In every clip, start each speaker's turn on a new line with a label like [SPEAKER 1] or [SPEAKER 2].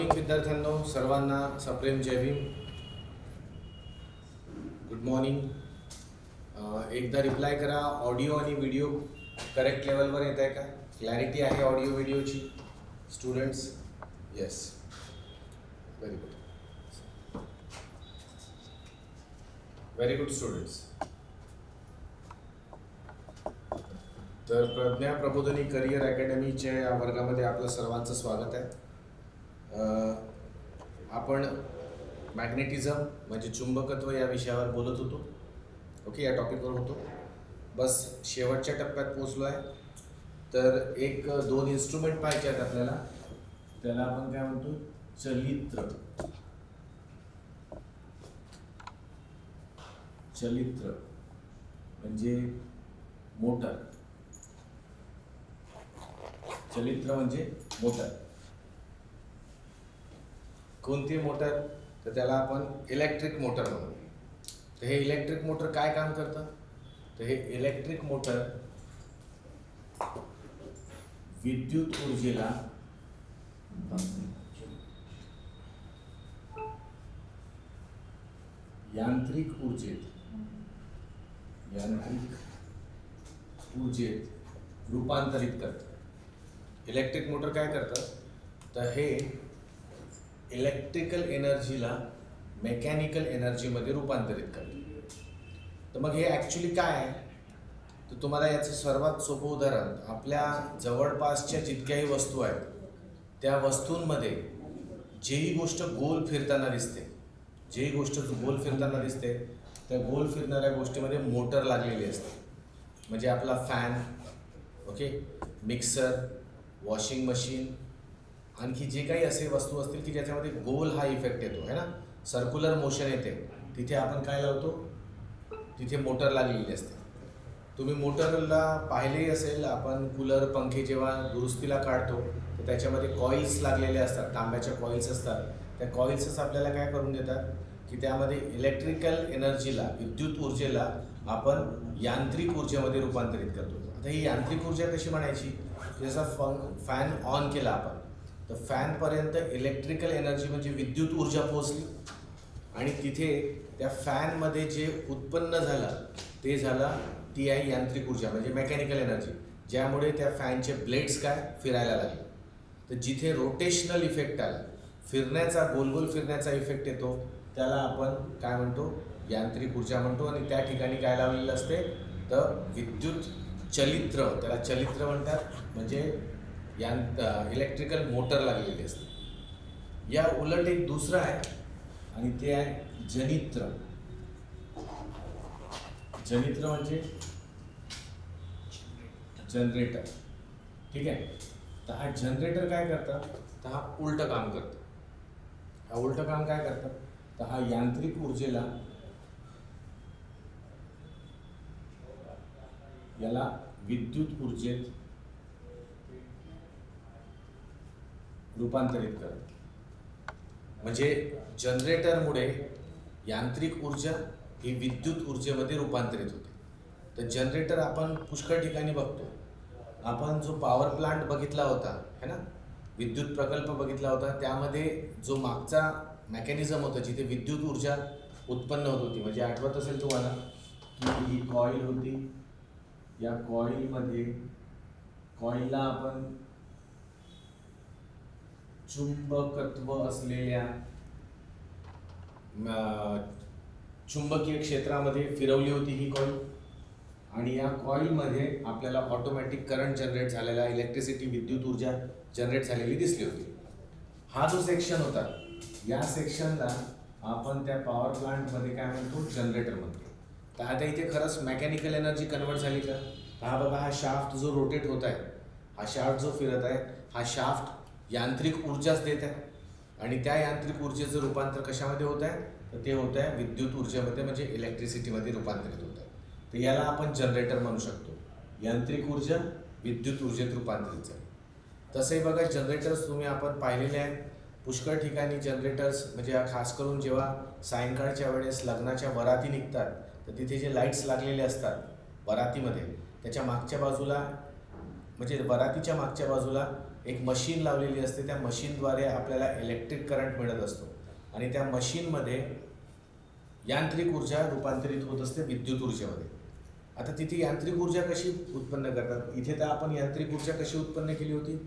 [SPEAKER 1] Morning विद्यार्थ्यांनो, सर्वांना सप्रेम जय भीम. Good morning. एकदा रिप्लाय करा, ऑडिओ आणि व्हिडिओ करेक्ट लेवलवर येत आहे का? क्लॅरिटी आहे ऑडिओ व्हिडिओची students? Yes, very good, very good students. तर प्रज्ञा प्रबोधिनी करिअर अकॅडमीच्या या वर्गामध्ये आपलं सर्वांचं स्वागत आहे. आपण मॅग्नेटिझम म्हणजे चुंबकत्व या विषयावर बोलत होतो. ओके, या टॉपिकवर होतो. बस शेवटच्या टप्प्यात पोचलो आहे. तर एक दोन इन्स्ट्रुमेंट पाहिजे आहेत आपल्याला. त्याला आपण काय म्हणतो? चलित्र. चलित्र म्हणजे मोटर. चलित्र म्हणजे मोटर. कोणती मोटर? तर त्याला आपण इलेक्ट्रिक मोटर म्हणू. तर हे इलेक्ट्रिक मोटर काय काम करतं? तर हे इलेक्ट्रिक मोटर विद्युत ऊर्जेला यांत्रिक ऊर्जेत रूपांतरित करतं. इलेक्ट्रिक मोटर काय करतं? तर हे इलेक्ट्रिकल एनर्जीला मेकॅनिकल एनर्जीमध्ये रूपांतरित करतं. तर मग हे ॲक्च्युली काय आहे? तर तुम्हाला याचं सर्वात सोपं उदाहरण, आपल्या जवळपासच्या जितक्याही वस्तू आहेत त्या वस्तूंमध्ये जेही गोष्ट गोल फिरताना दिसते, त्या गोल फिरणाऱ्या गोष्टीमध्ये मोटर लागलेली असते. म्हणजे आपला fan, okay, mixer, washing machine, आणखी जे काही असे वस्तू असतील की ज्याच्यामध्ये गोल हा इफेक्ट येतो आहे ना, सर्क्युलर मोशन येते, तिथे आपण काय लावतो? तिथे मोटर लागलेली असते. तुम्ही मोटरला पाहिलेही असेल, आपण कूलर, पंखे जेव्हा दुरुस्तीला काढतो तर त्याच्यामध्ये कॉइल्स लागलेले असतात, तांब्याच्या कॉइल्स असतात. त्या कॉइल्सच आपल्याला काय करून देतात की त्यामध्ये इलेक्ट्रिकल एनर्जीला, विद्युत ऊर्जेला आपण यांत्रिक ऊर्जेमध्ये रूपांतरित करतो. आता ही यांत्रिक ऊर्जा कशी म्हणायची? जसा फॅन ऑन केला आपण, तर फॅनपर्यंत इलेक्ट्रिकल एनर्जी म्हणजे विद्युत ऊर्जा पोहोचली आणि तिथे त्या फॅनमध्ये जे उत्पन्न झालं ते झालं, ती आहे यांत्रिक ऊर्जा म्हणजे मेकॅनिकल एनर्जी, ज्यामुळे त्या फॅनचे ब्लेड्स काय फिरायला लागले. तर जिथे रोटेशनल इफेक्ट आला, फिरण्याचा, गोल फिरण्याचा इफेक्ट येतो, त्याला आपण काय म्हणतो? यांत्रिक ऊर्जा म्हणतो. आणि त्या ठिकाणी काय लावलेलं असते? तर विद्युत चलित्र, त्याला चलित्र म्हणतात, म्हणजे इलेक्ट्रिकल मोटर लागलेली असते. या उलट एक दुसरं आहे आणि ते आहे जनित्र. जनित्र म्हणजे जनरेटर. ठीक आहे. तर हा जनरेटर काय करतं? तर हा उलट काम करतं. काय करतं? तर हा यांत्रिक ऊर्जेला, याला विद्युत ऊर्जेत रूपांतरित करतं. म्हणजे जनरेटरमुळे यांत्रिक ऊर्जा ही विद्युत ऊर्जेमध्ये रूपांतरित होते. तर जनरेटर आपण पुष्कळ ठिकाणी बघतो. आपण जो पॉवर प्लांट बघितला होता है ना, विद्युत प्रकल्प बघितला होता, त्यामध्ये जो मागचा मेकॅनिझम होता जिथे विद्युत ऊर्जा उत्पन्न होत होती, म्हणजे आठवत असेल तुम्हाला की ही कॉईल होती. या कॉईलला आपण चुंबकत्व असलेल्या चुंबकीय क्षेत्रामध्ये फिरवली होती ही कॉईल, आणि या कॉईलमध्ये आपल्याला ऑटोमॅटिक करंट जनरेट झालेला, इलेक्ट्रिसिटी, विद्युत ऊर्जा जनरेट झालेली दिसली होती. हा जो सेक्शन होता, या सेक्शनला आपण त्या पॉवर प्लांटमध्ये काय म्हणतो? जनरेटर म्हणतो. तर आता इथे खरंच मेकॅनिकल एनर्जी कन्वर्ट झाली का? हा बघा, हा शाफ्ट जो रोटेट होत आहे, हा शाफ्ट जो फिरत आहे, हा शाफ्ट यांत्रिक ऊर्जाच देत आहे. आणि त्या यांत्रिक ऊर्जेचं रूपांतर कशामध्ये होत आहे? तर ते होत आहे विद्युत ऊर्जेमध्ये, म्हणजे इलेक्ट्रिसिटीमध्ये रूपांतरित होत आहे. तर याला आपण जनरेटर म्हणू शकतो. यांत्रिक ऊर्जा विद्युत ऊर्जेत रूपांतरित झाली. तसंही बघा, जनरेटर्स तुम्ही आपण पाहिलेले आहेत पुष्कळ ठिकाणी. जनरेटर्स म्हणजे खास करून जेव्हा सायंकाळच्या वेळेस लग्नाच्या वराती निघतात, तर तिथे जे लाईट्स लागलेले असतात वरातीमध्ये, त्याच्या मागच्या बाजूला, म्हणजे वरातीच्या मागच्या बाजूला एक मशीन लावलेली असते, त्या मशीनद्वारे आपल्याला इलेक्ट्रिक करंट मिळत असतो आणि त्या मशीनमध्ये यांत्रिक ऊर्जा रूपांतरित होत असते विद्युत ऊर्जेमध्ये. आता तिथे यांत्रिक ऊर्जा कशी उत्पन्न करतात? इथे तर आपण यांत्रिक ऊर्जा कशी उत्पन्न केली होती?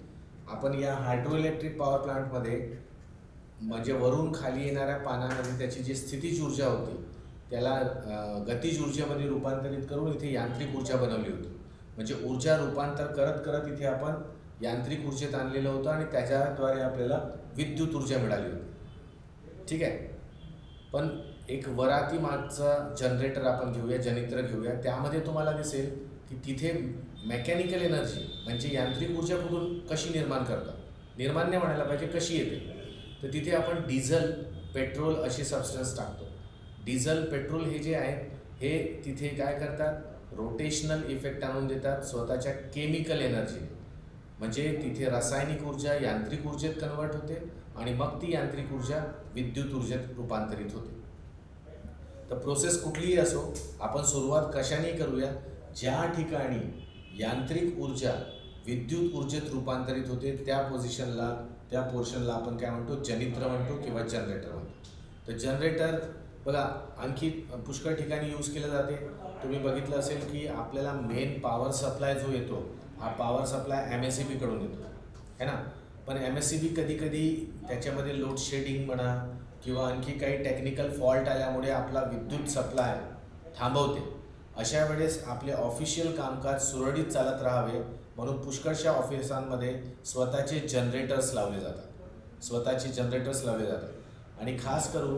[SPEAKER 1] आपण या हायड्रो इलेक्ट्रिक पॉवर प्लांटमध्ये म्हणजे वरून खाली येणाऱ्या पाण्यामध्ये त्याची जी स्थितीज ऊर्जा होती त्याला गतिज ऊर्जेमध्ये रूपांतरित करून इथे यांत्रिक ऊर्जा बनवली होती. म्हणजे ऊर्जा रूपांतर करत करत इथे आपण यांत्रिक ऊर्जेत आणलेलं होतं आणि त्याच्याद्वारे आपल्याला विद्युत ऊर्जा मिळाली होती. ठीक आहे. पण एक वराती मागचा जनरेटर आपण घेऊया, जनित्र घेऊया. त्यामध्ये तुम्हाला दिसेल की तिथे मेकॅनिकल एनर्जी म्हणजे यांत्रिक ऊर्जा कुठून कशी निर्माण करतात, निर्माण नाही म्हणायला पाहिजे, कशी येते. तर तिथे आपण डिझेल, पेट्रोल असे सबस्टन्स टाकतो. डिझेल, पेट्रोल हे जे आहे हे तिथे काय करतात, रोटेशनल इफेक्ट आणून देतात स्वतःच्या केमिकल एनर्जी. म्हणजे तिथे रासायनिक ऊर्जा यांत्रिक ऊर्जेत कन्वर्ट होते आणि मग ती यांत्रिक ऊर्जा विद्युत ऊर्जेत रूपांतरित होते. तर प्रोसेस कुठलीही असो, आपण सुरुवात कशाने करूया, ज्या ठिकाणी यांत्रिक ऊर्जा विद्युत ऊर्जेत रूपांतरित होते त्या पोझिशनला, त्या पोर्शनला आपण काय म्हणतो, जनित्र म्हणतो किंवा जनरेटर म्हणतो. तर जनरेटर बघा आणखी पुष्कळ ठिकाणी यूज केलं जाते. तुम्ही बघितलं असेल की आपल्याला मेन पॉवर सप्लाय जो येतो हा पॉवर सप्लाय MSEB कडून येतो है ना. पण MSEB कधी कधी त्याच्यामध्ये लोड शेडिंग म्हणा किंवा आणखी काही टेक्निकल फॉल्ट आल्यामुळे आपला विद्युत सप्लाय थांबवते. अशा वेळेस आपले ऑफिशियल कामकाज सुरळीत चालत राहावे म्हणून पुष्कळशा ऑफिसांमध्ये स्वतःचे जनरेटर्स लावले जातात आणि खास करून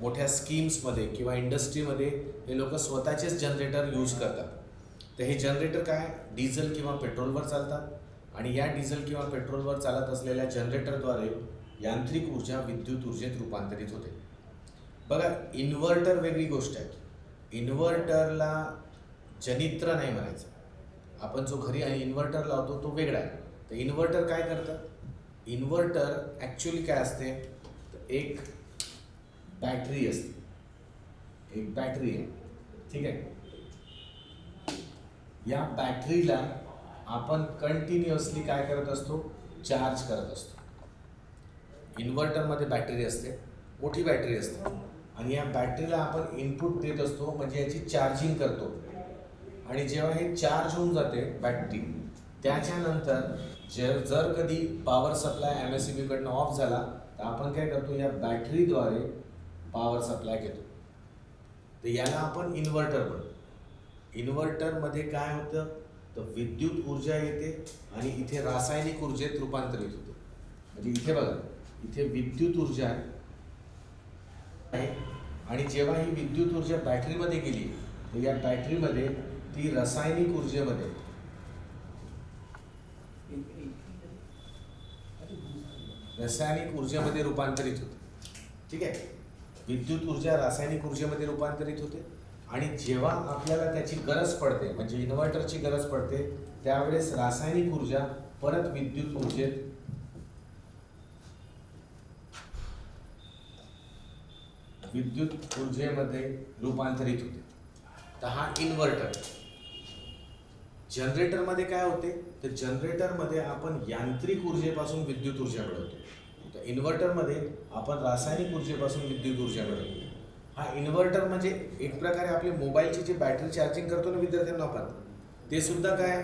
[SPEAKER 1] मोठ्या स्कीम्समध्ये किंवा इंडस्ट्रीमध्ये हे लोक स्वतःचेच जनरेटर यूज करतात. तर हे जनरेटर काय डिझेल किंवा पेट्रोलवर चालतात आणि या डिझेल किंवा पेट्रोलवर चालत असलेल्या जनरेटरद्वारे यांत्रिक ऊर्जा विद्युत ऊर्जेत रूपांतरित होते. बघा इन्व्हर्टर वेगळी गोष्ट आहे. इन्व्हर्टरला जनित्र नाही म्हणायचं. आपण जो घरी इन्व्हर्टर लावतो तो वेगळा आहे. तर इन्व्हर्टर काय करतं, इन्व्हर्टर ॲक्च्युली काय असते, तर एक बॅटरी असते, एक बॅटरी आहे. ठीक आहे. या बॅटरीला आपण कंटिन्युअसली काय करत असतो, चार्ज करत असतो. इन्व्हर्टरमध्ये बॅटरी असते, मोठी बॅटरी असते आणि या बॅटरीला आपण इनपुट देत असतो म्हणजे याची चार्जिंग करतो. आणि जेव्हा हे चार्ज होऊन जाते बॅटरी, त्याच्यानंतर जर कधी पॉवर सप्लाय MSEB कडनं ऑफ झाला तर आपण काय करतो, या बॅटरीद्वारे पॉवर सप्लाय घेतो. तर याला आपण इन्व्हर्टर म्हणतो. इन्व्हर्टरमध्ये काय होतं, तर विद्युत ऊर्जा येते आणि इथे रासायनिक ऊर्जेत रूपांतरित होते. म्हणजे इथे बघा, इथे विद्युत ऊर्जा आहे आणि जेव्हा ही विद्युत ऊर्जा बॅटरीमध्ये गेली तर या बॅटरीमध्ये ती रासायनिक ऊर्जेमध्ये रूपांतरित होते. ठीक आहे. विद्युत ऊर्जा रासायनिक ऊर्जेमध्ये रूपांतरित होते आणि जेव्हा आपल्याला त्याची गरज पडते म्हणजे इन्व्हर्टरची गरज पडते त्यावेळेस रासायनिक ऊर्जा परत विद्युत ऊर्जेमध्ये रूपांतरित होते. तर हा इन्व्हर्टर. जनरेटरमध्ये काय होते, तर जनरेटरमध्ये आपण यांत्रिक ऊर्जेपासून विद्युत ऊर्जा मिळवतो. तर इन्व्हर्टरमध्ये आपण रासायनिक ऊर्जेपासून विद्युत ऊर्जा मिळवतो. हा इन्व्हर्टर म्हणजे एक प्रकारे आपली मोबाईलची जी बॅटरी चार्जिंग करतो ना विद्यार्थ्यांना आपण, ते सुद्धा काय,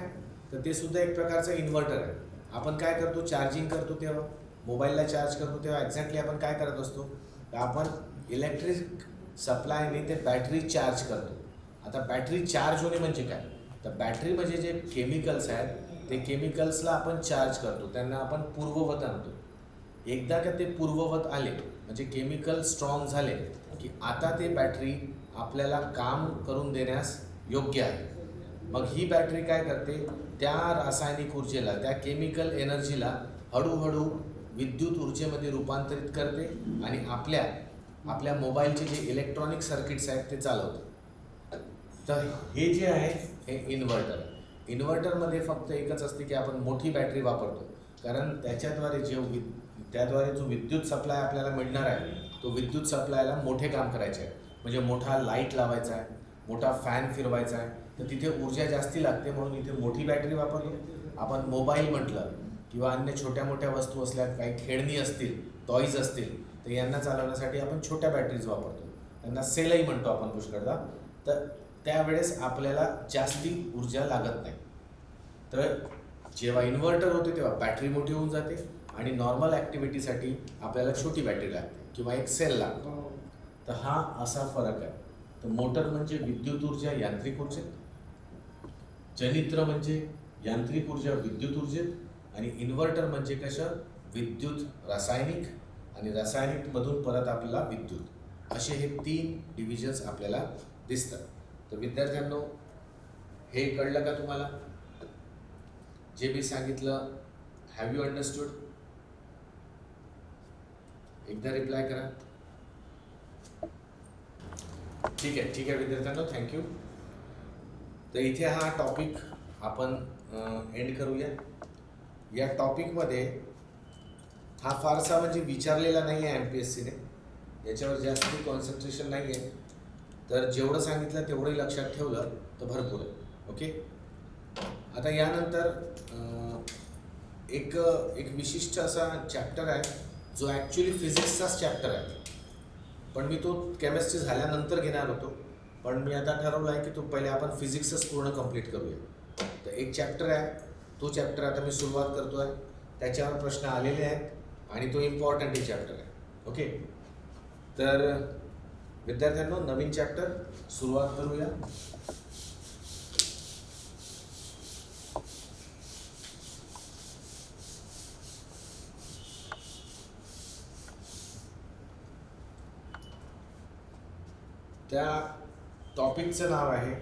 [SPEAKER 1] तर ते सुद्धा एक प्रकारचं इन्व्हर्टर आहे. आपण काय करतो, चार्जिंग करतो तेव्हा, मोबाईलला चार्ज करतो तेव्हा एक्झॅक्टली आपण काय करत असतो, तर आपण इलेक्ट्रिक सप्लायने ते बॅटरी चार्ज करतो. आता बॅटरी चार्ज होणे म्हणजे काय, तर बॅटरी म्हणजे जे केमिकल्स आहेत ते केमिकल्सला आपण चार्ज करतो, त्यांना आपण पूर्ववत आणतो. एकदा का ते पूर्ववत आले म्हणजे केमिकल स्ट्रॉंग झाले की आता ते बॅटरी आपल्याला काम करून देण्यास योग्य आहे. मग ही बॅटरी काय करते, त्या रासायनिक ऊर्जेला, त्या केमिकल एनर्जीला हळूहळू विद्युत ऊर्जेमध्ये रूपांतरित करते आणि आपल्या मोबाईलचे जे इलेक्ट्रॉनिक सर्किट्स आहेत ते चालवते. तर हे जे आहे हे इन्व्हर्टर. इन्व्हर्टरमध्ये फक्त एकच असते की आपण मोठी बॅटरी वापरतो कारण त्याद्वारे जो विद्युत सप्लाय आपल्याला मिळणार आहे तो विद्युत सप्लायला मोठे काम करायचे आहे. म्हणजे मोठा लाईट लावायचा आहे, मोठा फॅन फिरवायचा आहे, तर तिथे ऊर्जा जास्ती लागते म्हणून इथे मोठी बॅटरी वापरतो. आपण मोबाईल म्हटलं किंवा अन्य छोट्या मोठ्या वस्तू असल्या, काही खेळणी असतील, टॉईज असतील, तर यांना चालवण्यासाठी आपण छोट्या बॅटरीज वापरतो. त्यांना सेलही म्हणतो आपण पुष्कळदा. तर त्यावेळेस आपल्याला जास्ती ऊर्जा लागत नाही. तर जेव्हा इन्व्हर्टर होते तेव्हा बॅटरी मोठी होऊन जाते आणि नॉर्मल ॲक्टिव्हिटीसाठी आपल्याला छोटी बॅटरी लागते किंवा एक सेल लागतो. तर हा असा फरक आहे. तर मोटर म्हणजे विद्युत ऊर्जा यांत्रिक ऊर्जेत, जनित्र म्हणजे यांत्रिक ऊर्जा विद्युत ऊर्जेत आणि इन्व्हर्टर म्हणजे कसं विद्युत रासायनिक आणि रासायनिकमधून परत आपल्याला विद्युत, असे हे 3 डिव्हिजन्स आपल्याला दिसतात. तर विद्यार्थ्यांनो, हे कळलं का तुम्हाला? जे मी सांगितलं, हॅव यू अंडरस्टूड? एकदा रिप्लाय करा. ठीक आहे विद्यार्थ्यांनो, थँक्यू. तर इथे हा टॉपिक आपण एंड करूया. या टॉपिकमध्ये हा फारसा म्हणजे विचारलेला नाही आहे MPSCने, याच्यावर जास्त कॉन्सन्ट्रेशन नाही आहे. तर जेवढं सांगितलं तेवढंही लक्षात ठेवलं तर भरपूर आहे. ओके. आता यानंतर एक विशिष्ट असा चॅप्टर आहे जो ॲक्च्युली फिजिक्सचाच चॅप्टर आहे, पण मी तो केमिस्ट्री झाल्यानंतर घेणार होतो. पण मी आता ठरवलं आहे की तो पहिले आपण फिजिक्सच पूर्ण कंप्लीट करूया. तर एक चॅप्टर आहे, तो चॅप्टर आता मी सुरुवात करतो आहे. त्याच्यावर प्रश्न आलेले आहेत आणि तो इम्पॉर्टंट चॅप्टर आहे. ओके. तर विद्यार्थ्यांनो, नवीन चॅप्टर सुरुवात करूया. त्या टॉपिकचं नाव आहे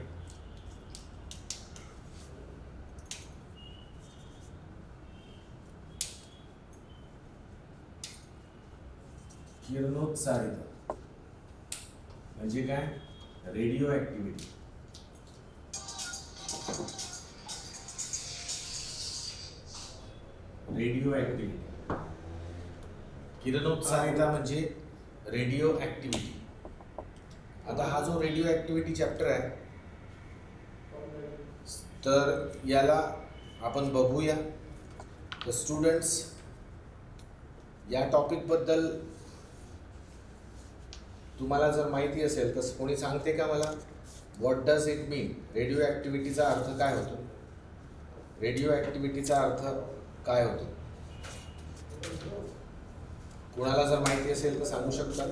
[SPEAKER 1] किरणोत्सारिता. म्हणजे काय? Radio activity. रेडिओ ॲक्टिव्हिटी, किरणोत्सारिता म्हणजे रेडिओ ॲक्टिव्हिटी. आता हा जो रेडिओ ॲक्टिव्हिटी चॅप्टर आहे, तर याला आपण बघूया. तर स्टुडंट्स, या टॉपिकबद्दल तुम्हाला जर माहिती असेल तर कोणी सांगते का मला? What does it mean? Radio ॲक्टिव्हिटीचा अर्थ काय होतो? रेडिओ ॲक्टिव्हिटीचा अर्थ काय होतो? कोणाला जर माहिती असेल तर सांगू शकता.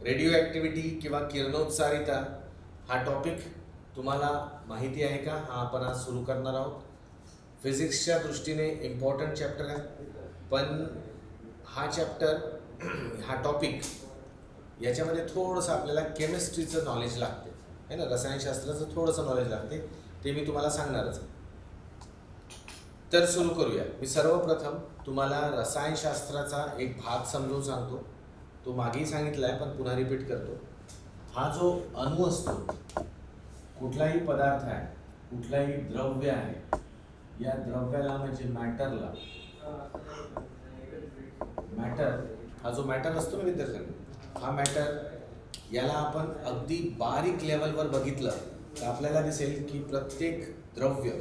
[SPEAKER 1] रेडिओ ॲक्टिव्हिटी किंवा किरणोत्सारिता हा टॉपिक तुम्हाला माहिती आहे का? हा आपण आज सुरू करणार आहोत. फिजिक्सच्या दृष्टीने इम्पॉर्टंट चॅप्टर आहे, पण हा चॅप्टर हा टॉपिक याच्यामध्ये थोडंसं आपल्याला केमिस्ट्रीचं नॉलेज लागते आहे ना, रसायनशास्त्राचं थोडंसं नॉलेज लागते. ते मी तुम्हाला सांगणारच आहे. तर सुरू करूया. मी सर्वप्रथम तुम्हाला रसायनशास्त्राचा एक भाग समजून सांगतो. तो मागेही सांगितला आहे पण पुन्हा रिपीट करतो. हा जो अणू असतो, कुठलाही पदार्थ आहे, कुठलाही द्रव्य आहे, या द्रव्याला म्हणजे मॅटरला, मॅटर हा जो मॅटर असतो ना विद्यार्थ्यांना, हा मॅटर याला आपण अगदी बारीक लेवलवर बघितलं तर आपल्याला दिसेल की प्रत्येक द्रव्य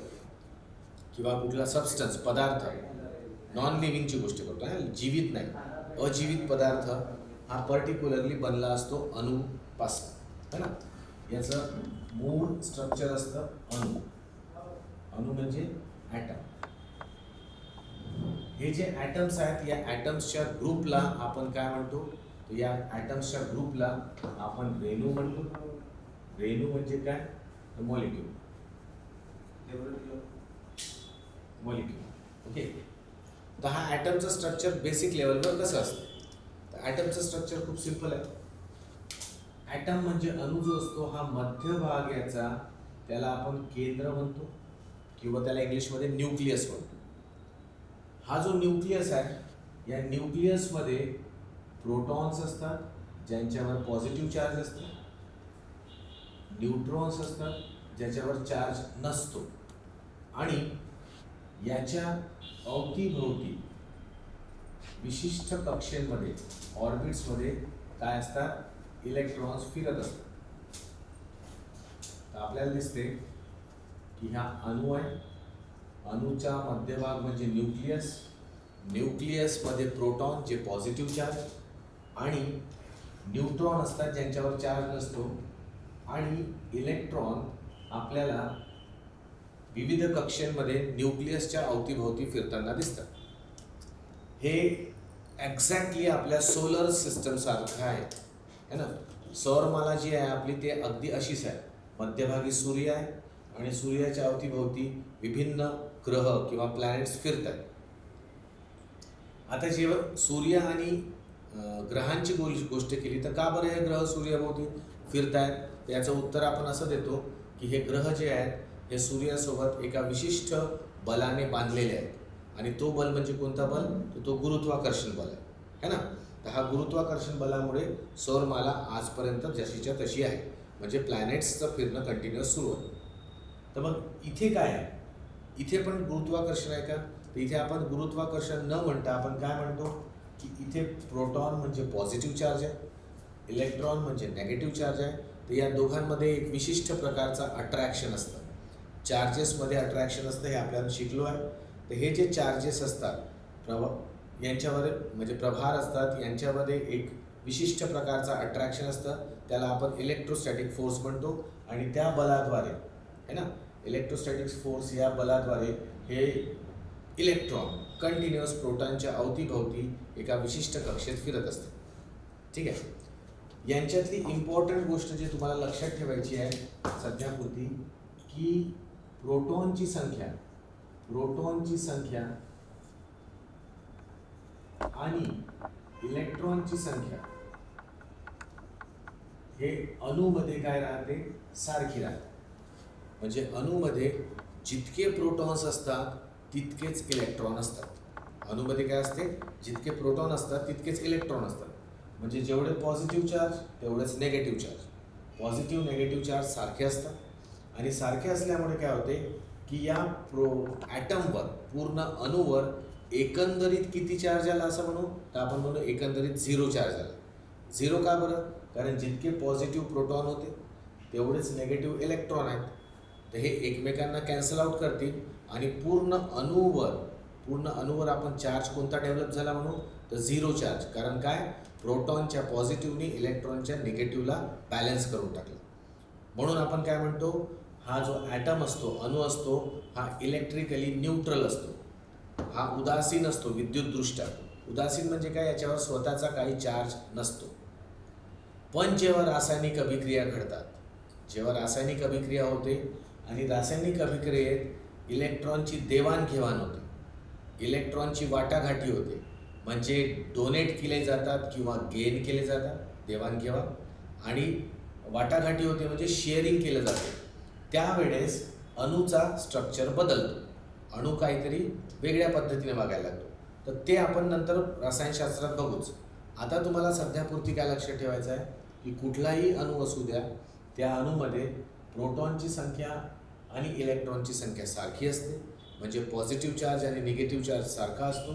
[SPEAKER 1] किंवा कुठला सबस्टन्स पदार्थ, नॉन लिव्हिंगची गोष्ट करतो आहे, जीवित नाही, अजीवित पदार्थ हा पर्टिक्युलरली बनला असतो अणूपासून है ना. याचं मूळ स्ट्रक्चर असतं अणू. अणू म्हणजे ॲटम. हे जे ॲटम्स आहेत, या ॲटम्सच्या ग्रुपला आपण काय म्हणतो? तर या ॲटम्सच्या ग्रुपला आपण रेणू म्हणतो. रेणू म्हणजे काय? तर मॉलिक्यूल. मॉलिक्यूल. ओके. तर हा ॲटमचं स्ट्रक्चर बेसिक लेवलवर कसं असतं? तर ॲटमचं स्ट्रक्चर खूप सिंपल आहे. ॲटम म्हणजे अणू जो असतो हा मध्यभाग याचा, त्याला आपण केंद्र म्हणतो किंवा त्याला इंग्लिशमध्ये न्यूक्लियस म्हणतो. हा जो न्यूक्लियस आहे, या न्यूक्लियसमध्ये प्रोटॉन्स असतात ज्यांच्यावर पॉझिटिव्ह चार्ज असतो, न्यूट्रॉन्स असतात ज्याच्यावर चार्ज नसतो, आणि याच्या अवतीभोवती विशिष्ट कक्षेमध्ये, ऑर्बिट्समध्ये काय असतात? इलेक्ट्रॉन्स फिरत असतात. तर आपल्याला दिसते की हा अणू आहे, अणूचा मध्यभाग म्हणजे न्यूक्लियस, न्यूक्लियसमध्ये प्रोटॉन जे पॉझिटिव्ह चार्ज आणि न्यूट्रॉन असतात ज्यांच्यावर चार्ज नसतो, आणि इलेक्ट्रॉन आपल्याला विविध कक्षेमध्ये न्यूक्लियसच्या अवतीभोवती फिरताना दिसतात. हे एक्झॅक्टली आपल्या सोलर सिस्टम सारखं आहे ना. सौरमाला जी आहे आपली ते अगदी अशीच आहे. मध्यभागी सूर्य आहे आणि सूर्याच्या अवतीभोवती विभिन्न ग्रह किंवा प्लॅनेट्स फिरत आहेत. आता जेव्हा सूर्य आणि ग्रहांची गोष्ट केली तर का बरं हे ग्रह सूर्याभोवती फिरत आहेत, तर याचं उत्तर आपण असं देतो की हे ग्रह जे आहेत हे सूर्यासोबत एका विशिष्ट बलाने बांधलेले आहेत. आणि तो बल म्हणजे कोणता बल, तर तो गुरुत्वाकर्षण बल आहे ना. तर हा गुरुत्वाकर्षण बलामुळे सौरमाला आजपर्यंत जशीच्या तशी आहे, म्हणजे प्लॅनेट्सचं फिरणं कंटिन्युअस सुरू आहे. तर मग इथे काय आहे, इथे पण गुरुत्वाकर्षण आहे का, तर इथे आपण गुरुत्वाकर्षण न म्हणता आपण काय म्हणतो की इथे प्रोटॉन म्हणजे पॉझिटिव्ह चार्ज आहे, इलेक्ट्रॉन म्हणजे नेगेटिव्ह चार्ज आहे. तर या दोघांमध्ये एक विशिष्ट प्रकारचं अट्रॅक्शन असतं, चार्जेसमध्ये अट्रॅक्शन असतं, हे आपल्याला शिकलो आहे. तर हे जे चार्जेस असतात यांच्यावर म्हणजे प्रभार असतात, यांच्यामध्ये एक विशिष्ट प्रकारचं अट्रॅक्शन असतं, त्याला आपण इलेक्ट्रोस्टॅटिक फोर्स म्हणतो. आणि त्या बलाद्वारे है ना, इलेक्ट्रोस्टॅटिक फोर्स या बलाद्वारे हे इलेक्ट्रॉन कंटिन्युअस प्रोटॉनच्या अवतीभोवती एका विशिष्ट कक्षेत फिरत असते. ठीक आहे. यांच्यातली इम्पॉर्टंट गोष्ट जी तुम्हाला लक्षात ठेवायची आहे सध्यापुरती, की प्रोटॉनची संख्या आणि इलेक्ट्रॉनची संख्या हे अणूमध्ये काय राहते, सारखी राहते. म्हणजे अणूमध्ये जितके प्रोटॉन्स असतात तितकेच इलेक्ट्रॉन असतात. अणूमध्ये काय असते, जितके प्रोटॉन असतात तितकेच इलेक्ट्रॉन असतात. म्हणजे जेवढे पॉझिटिव्ह चार्ज तेवढेच negative charge. Positive negative charge सारखे असतात. आणि सारखे असल्यामुळे काय होते की या ॲटमवर, पूर्ण अणूवर एकंदरीत किती चार्ज आला असं म्हणू, तर आपण म्हणू एकंदरीत 0 चार्ज आला. 0 का बरं, कारण जितके पॉझिटिव्ह प्रोटॉन होते तेवढेच निगेटिव्ह इलेक्ट्रॉन आहेत. तर हे एकमेकांना कॅन्सल आउट करतील आणि पूर्ण अणूवर आपण चार्ज कोणता डेव्हलप झाला म्हणू, तर 0 चार्ज. कारण काय, प्रोटॉनच्या पॉझिटिव्हनी इलेक्ट्रॉनच्या निगेटिव्हला बॅलन्स करून टाकलं. म्हणून आपण काय म्हणतो, हा जो ॲटम असतो, अणू असतो, हा इलेक्ट्रिकली न्यूट्रल असतो. हा उदासीन असतो विद्युतदृष्ट्या. उदासीन म्हणजे काय, याच्यावर स्वतःचा काही चार्ज नसतो. पण जेव्हा रासायनिक अभिक्रिया घडतात, जेव्हा रासायनिक अभिक्रिया होते आणि रासायनिक अभिक्रियेत इलेक्ट्रॉनची देवाणघेवाण होते, इलेक्ट्रॉनची वाटाघाटी होते, म्हणजे डोनेट केले जातात किंवा गेन केले जातात, देवाणघेवाण आणि वाटाघाटी होते म्हणजे शेअरिंग केलं जाते. त्यावेळेस अणूचा स्ट्रक्चर बदलतो, अणू काहीतरी वेगळ्या पद्धतीने वागायला लागतो. तर ते आपण नंतर रसायनशास्त्रात बघूच. आता तुम्हाला सध्यापुरती काय लक्षात ठेवायचं आहे की कुठलाही अणू असू द्या, त्या अणूमध्ये प्रोटॉनची संख्या आणि इलेक्ट्रॉनची संख्या सारखी असते. म्हणजे पॉझिटिव्ह चार्ज आणि निगेटिव्ह चार्ज सारखा असतो.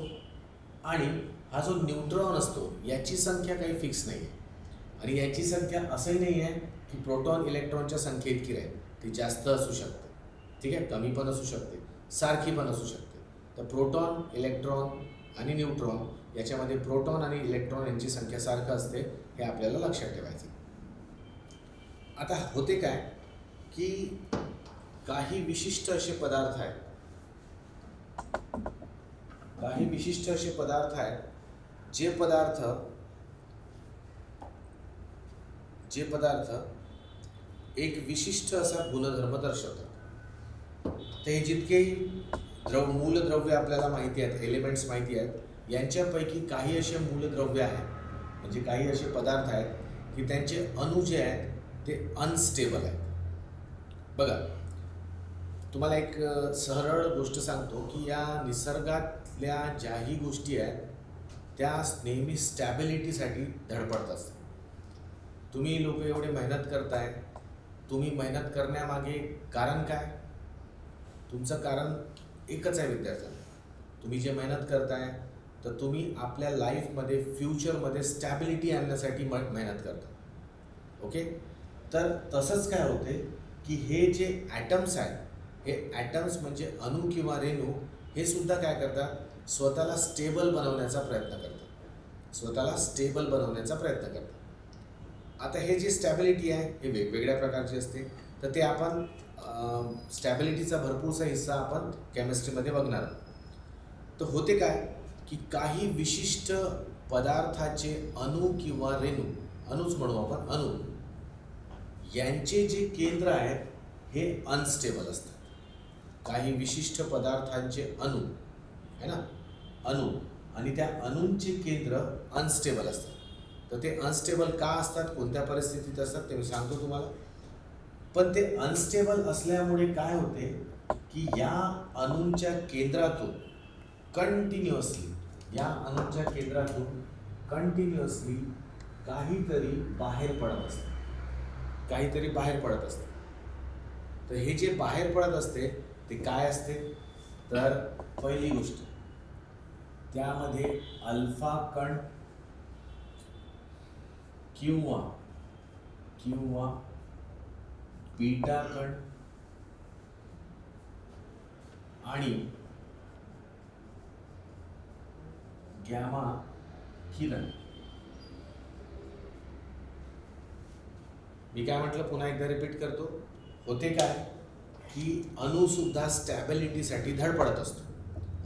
[SPEAKER 1] आणि हा जो न्यूट्रॉन असतो याची संख्या काही फिक्स नाही आहे. आणि याची संख्या असंही नाही आहे की प्रोटॉन इलेक्ट्रॉनच्या संख्येइतकी राहील, ती जास्त असू शकते. ठीक आहे, कमी पण असू शकते, सारखी पण असू शकते. तर प्रोटॉन, इलेक्ट्रॉन आणि न्यूट्रॉन याच्यामध्ये प्रोटॉन आणि इलेक्ट्रॉन यांची संख्या सारखं असते, हे आपल्याला लक्षात ठेवायचं. आता होते काय की काही विशिष्ट असे पदार्थ आहेत, जे पदार्थ एक विशिष्ट असा गुणधर्म दर्शवतात. तर हे जितकेही मूलद्रव्य आपल्याला माहिती आहेत, एलिमेंट्स माहिती आहेत, यांच्यापैकी काही असे मूलद्रव्य आहेत, म्हणजे काही असे पदार्थ आहेत की त्यांचे अणू जे आहेत ते अनस्टेबल आहेत. बघा, तुम्हाला एक सरळ गोष्ट सांगतो की या निसर्गातल्या ज्याही गोष्टी आहेत त्या नेहमी स्टॅबिलिटीसाठी धडपडत असतात. तुम्ही लोक एवढे मेहनत करताय, तुम्ही मेहनत करण्यामागे कारण काय, तुमचं कारण एकच आहे विद्यार्थ्यांना. तुम्ही जे मेहनत करताय तर तुम्ही आपल्या लाईफमध्ये, फ्युचरमध्ये स्टॅबिलिटी आणण्यासाठी मेहनत करता. ओके, तर तसंच काय होते की हे जे ॲटम्स आहेत हे ॲटम्स म्हणजे अणू किंवा रेणू हे सुद्धा काय करतात, स्वतःला स्टेबल बनवण्याचा प्रयत्न करतात, स्वतःला स्टेबल बनवण्याचा प्रयत्न करतात. आता हे जे स्टॅबिलिटी आहे हे वेगवेगळ्या प्रकारची असते. तर ते आपण स्टॅबिलिटीचा भरपूरसा हिस्सा आपण केमिस्ट्रीमध्ये बघणार आहोत. तर होते काय की काही विशिष्ट पदार्थाचे अणू किंवा रेणू, अणूच म्हणू आपण, अणू यांचे जे केंद्र आहेत हे अनस्टेबल असतात. काही विशिष्ट पदार्थांचे अणू आहे ना, अणू, आणि त्या अणूंचे केंद्र अनस्टेबल असतात. तर ते अनस्टेबल का असतात, कोणत्या परिस्थितीत असतात ते मी सांगतो तुम्हाला. पण ते अनस्टेबल असल्यामुळे काय होते की या अणूंच्या केंद्रातून कंटिन्युअसली, या अणूंच्या केंद्रातून कंटिन्युअसली काहीतरी बाहेर पडत असते, काहीतरी बाहेर पडत असते. तर हे जे बाहेर पडत असते ते काय असते, तर पहिली गोष्ट त्यामध्ये अल्फा कण किंवा बीटा कण आणि गॅमा किरण. मी काय म्हटलं, पुन्हा एकदा रिपीट करतो. होते काय की अणू सुद्धा स्टॅबिलिटीसाठी धडपडत असतो.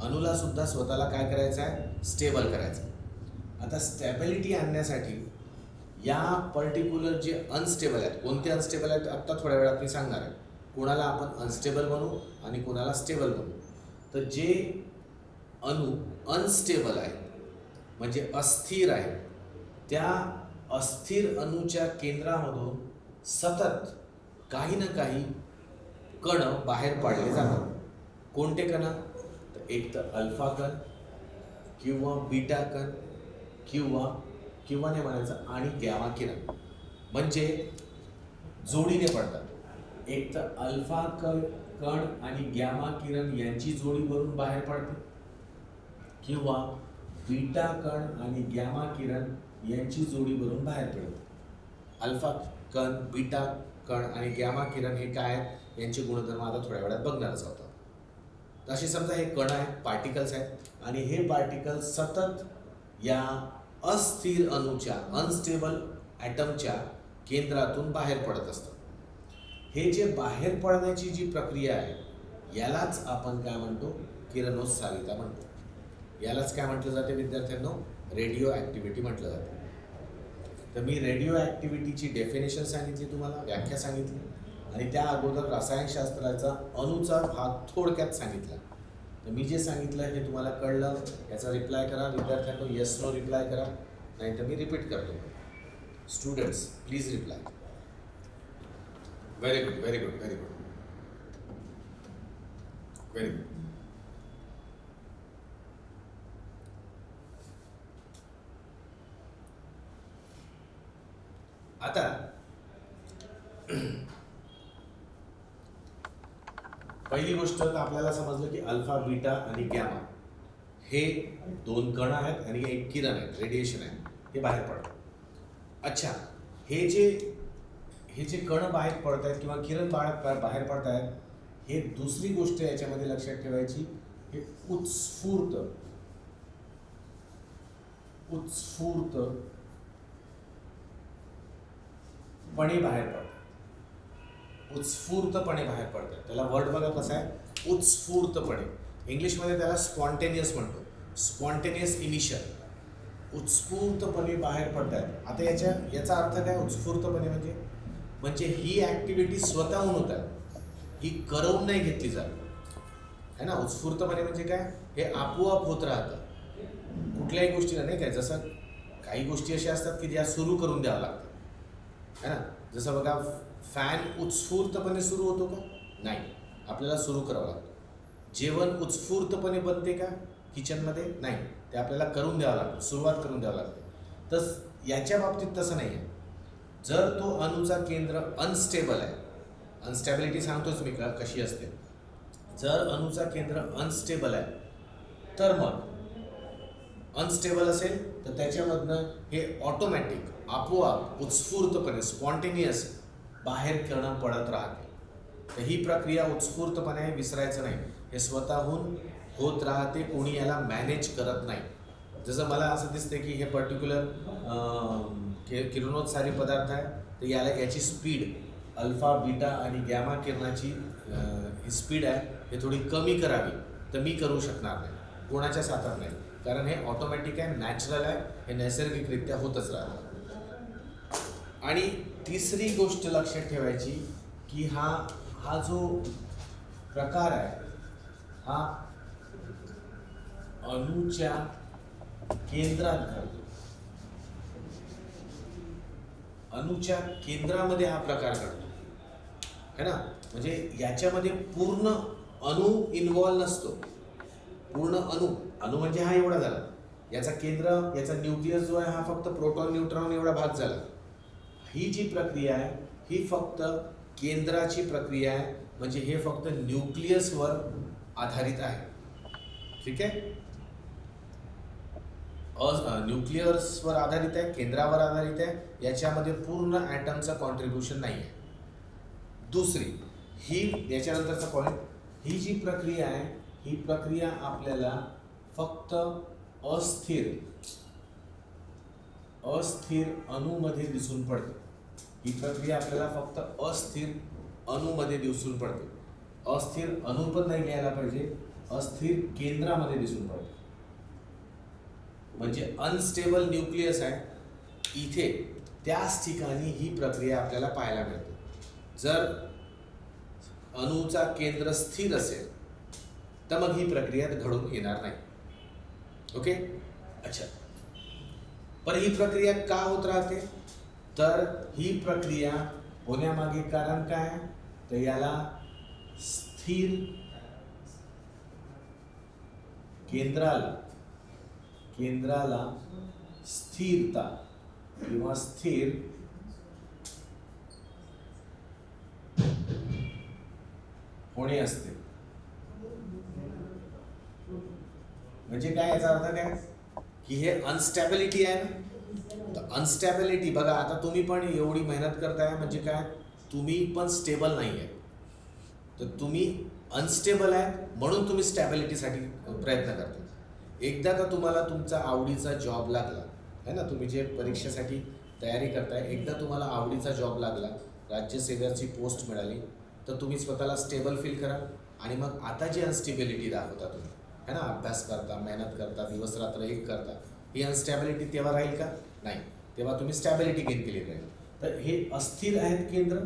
[SPEAKER 1] अणूला सुद्धा स्वतःला काय करायचं आहे, स्टेबल करायचं आहे. आता स्टॅबिलिटी आणण्यासाठी या पर्टिक्युलर जे अनस्टेबल आहेत, कोणते अनस्टेबल आहेत आत्ता थोड्या वेळात मी सांगणार आहे. कोणाला आपण अनस्टेबल बनवू आणि कोणाला स्टेबल बनवू. तर जे अणू अनस्टेबल आहेत म्हणजे अस्थिर आहेत, त्या अस्थिर अणूच्या केंद्रामधून सतत काही ना काही कण बाहेर पाडले जातात. कोणते कण, तर एक तर अल्फा कण किंवा बीटा कण किंवा नाही म्हणायचं आणि गॅमा किरण, म्हणजे जोडीने पडतात. एक तर अल्फा कण आणि गॅमा किरण यांची जोडी बनून बाहेर पडते, किंवा बीटा कण आणि गॅमा किरण यांची जोडी बनून बाहेर पडते. अल्फा कण, बीटा कण आणि गॅमा किरण हे काय आहेत, यांचे गुणधर्म आता थोड्या वेळात बघणारच आहोत. तर असे समजा हे कण आहेत, पार्टिकल्स आहेत, आणि हे पार्टिकल्स सतत या अस्थिर अणूच्या, अनस्टेबल ॲटमच्या केंद्रातून बाहेर पडत असतात. हे जे बाहेर पडण्याची जी प्रक्रिया आहे यालाच आपण काय म्हणतो, किरणोत्सारिता म्हणतो. यालाच काय म्हटलं जाते विद्यार्थ्यांनो, रेडिओ ॲक्टिव्हिटी म्हटलं जातं. तर मी रेडिओ ॲक्टिव्हिटीची डेफिनेशन सांगितली, तुम्हाला व्याख्या सांगितली, आणि त्या अगोदर रसायनशास्त्राचा अणूचा भाग थोडक्यात सांगितला. तर मी जे सांगितलं हे तुम्हाला कळलं, याचा रिप्लाय करा विद्यार्थ्यांनो, येस नो रिप्लाय करा, नाही तर मी रिपीट करतो. Students please reply. Very good, very good, very good, very good. आता पहिली गोष्ट तर आपल्याला समजलं की अल्फा, बीटा आणि गॅमा हे दोन कण आहेत आणि एक किरण आहे, रेडिएशन आहे, हे बाहेर पडतात. अच्छा, हे जे कण बाहेर पडत आहेत किंवा किरण बाहेर पडत आहेत, हे दुसरी गोष्ट याच्यामध्ये लक्षात ठेवायची, हे उत्स्फूर्तपणे बाहेर पडतात. उत्स्फूर्तपणे बाहेर पडतात. त्याला वर्ड बघा कसा आहे, उत्स्फूर्तपणे. इंग्लिशमध्ये त्याला स्पॉन्टेनियस म्हणतो, स्पॉन्टेनियस इमिशन. उत्स्फूर्तपणे बाहेर पडतात. आता याचा अर्थ काय, उत्स्फूर्तपणे म्हणजे ही ॲक्टिव्हिटी स्वतःहून होत आहे, ही करवून नाही घेतली जात आहे ना. उत्स्फूर्तपणे म्हणजे काय, हे आपोआप होत राहतं कुठल्याही गोष्टीला, नाही काय. जसं काही गोष्टी अशा असतात की ज्या सुरू करून द्यावं लागतं है ना. जसं बघा, फॅन उत्स्फूर्तपणे सुरू होतो का, नाही, आपल्याला सुरू करावं लागतं. जेवण उत्स्फूर्तपणे बनते का किचनमध्ये, नाही, ते आपल्याला करून द्यावं लागतं, सुरुवात करून द्यावं लागते. तर याच्या बाबतीत तसं नाही आहे. जर तो अणूचा केंद्र अनस्टेबल आहे, अनस्टॅबिलिटी सांगतोच मी कशी असते. जर अणूचा केंद्र अनस्टेबल आहे तर मग अनस्टेबल असेल तर त्याच्यामधनं हे ऑटोमॅटिक, आपोआप, उत्स्फूर्तपणे, स्पॉन्टेनियस बाहेर कण पडत राहते. तर ही प्रक्रिया उत्स्फूर्तपणे विसरायचं नाही, हे स्वतःहून होत राहते, कोणी याला मॅनेज करत नाही. जसं मला असं दिसतं की हे पर्टिक्युलर किरणोत्सारी पदार्थ आहे, तर याची स्पीड अल्फा बीटा आणि गॅमा किरणाची ही स्पीड आहे हे थोडी कमी करावी, तर मी करू शकणार नाही, कोणाच्याच हातात नाही, कारण हे ऑटोमॅटिक आहे, नॅचरल आहे, हे नैसर्गिकरित्या होतच राहतं. आणि तिसरी गोष्ट लक्षात ठेवायची की हा जो प्रकार आहे हा अणूच्या केंद्रात घडतो. अणूच्या केंद्रामध्ये हा प्रकार घडतो है ना. म्हणजे याच्यामध्ये पूर्ण अणू इन्व्हॉल्व नसतो. पूर्ण अणू म्हणजे हा एवढा झाला, याचा केंद्र, याचा न्यूक्लियस जो आहे हा फक्त प्रोटॉन न्यूट्रॉन एवढा भाग झाला. ही जी प्रक्रिया आहे ही फक्त केंद्राची प्रक्रिया आहे, म्हणजे हे फक्त न्यूक्लियसवर आधारित आहे. ठीक आहे, न्यूक्लियसवर आधारित आहे, केंद्रावर आधारित आहे, याच्यामध्ये पूर्ण ॲटमचं कॉन्ट्रीब्युशन नाही आहे. दुसरी ही याच्यानंतरचा पॉईंट, ही जी प्रक्रिया आहे ही प्रक्रिया आपल्याला फक्त अस्थिर अणूमध्ये दिसून पडते. ही प्रक्रिया आपल्याला फक्त अस्थिर अणूमध्ये दिसून पडते. अस्थिर अणू पण नाही घ्यायला पाहिजे, अस्थिर केंद्रामध्ये दिसून पडते. म्हणजे अनस्टेबल न्यूक्लियस आहे इथे, त्याच ठिकाणी ही प्रक्रिया आपल्याला पाहायला मिळते. जर अणूचा केंद्र स्थिर असेल तर मग ही प्रक्रिया घडून येणार नाही. ओके, अच्छा. पण ही प्रक्रिया का होत राहते, तर ही प्रक्रिया होण्यामागे कारण काय, तर याला स्थिर केंद्राला स्थिरता किंवा स्थिर होणे असते. म्हणजे काय, याचा अर्थ काय की हे अनस्टॅबिलिटी आहे ना. तर अनस्टॅबिलिटी बघा, आता तुम्ही पण एवढी मेहनत करताय म्हणजे काय, तुम्ही पण स्टेबल नाही आहे. तर तुम्ही अनस्टेबल आहे म्हणून तुम्ही स्टॅबिलिटीसाठी प्रयत्न करता. एकदा का तुम्हाला तुमचा आवडीचा जॉब लागला है ना, तुम्ही जे परीक्षेसाठी तयारी करताय, एकदा तुम्हाला आवडीचा जॉब लागला, राज्यसेवेची पोस्ट मिळाली, तर तुम्ही स्वतःला स्टेबल फील करा. आणि मग आता जी अनस्टेबिलिटी दाखवता तुम्ही है ना, अभ्यास करता, मेहनत करता, दिवस रात्र एक करता, ही अनस्टॅबिलिटी तेव्हा राहील का, नाही, तेव्हा तुम्ही स्टॅबिलिटी गेन केली राहील. तर हे अस्थिर आहेत केंद्र,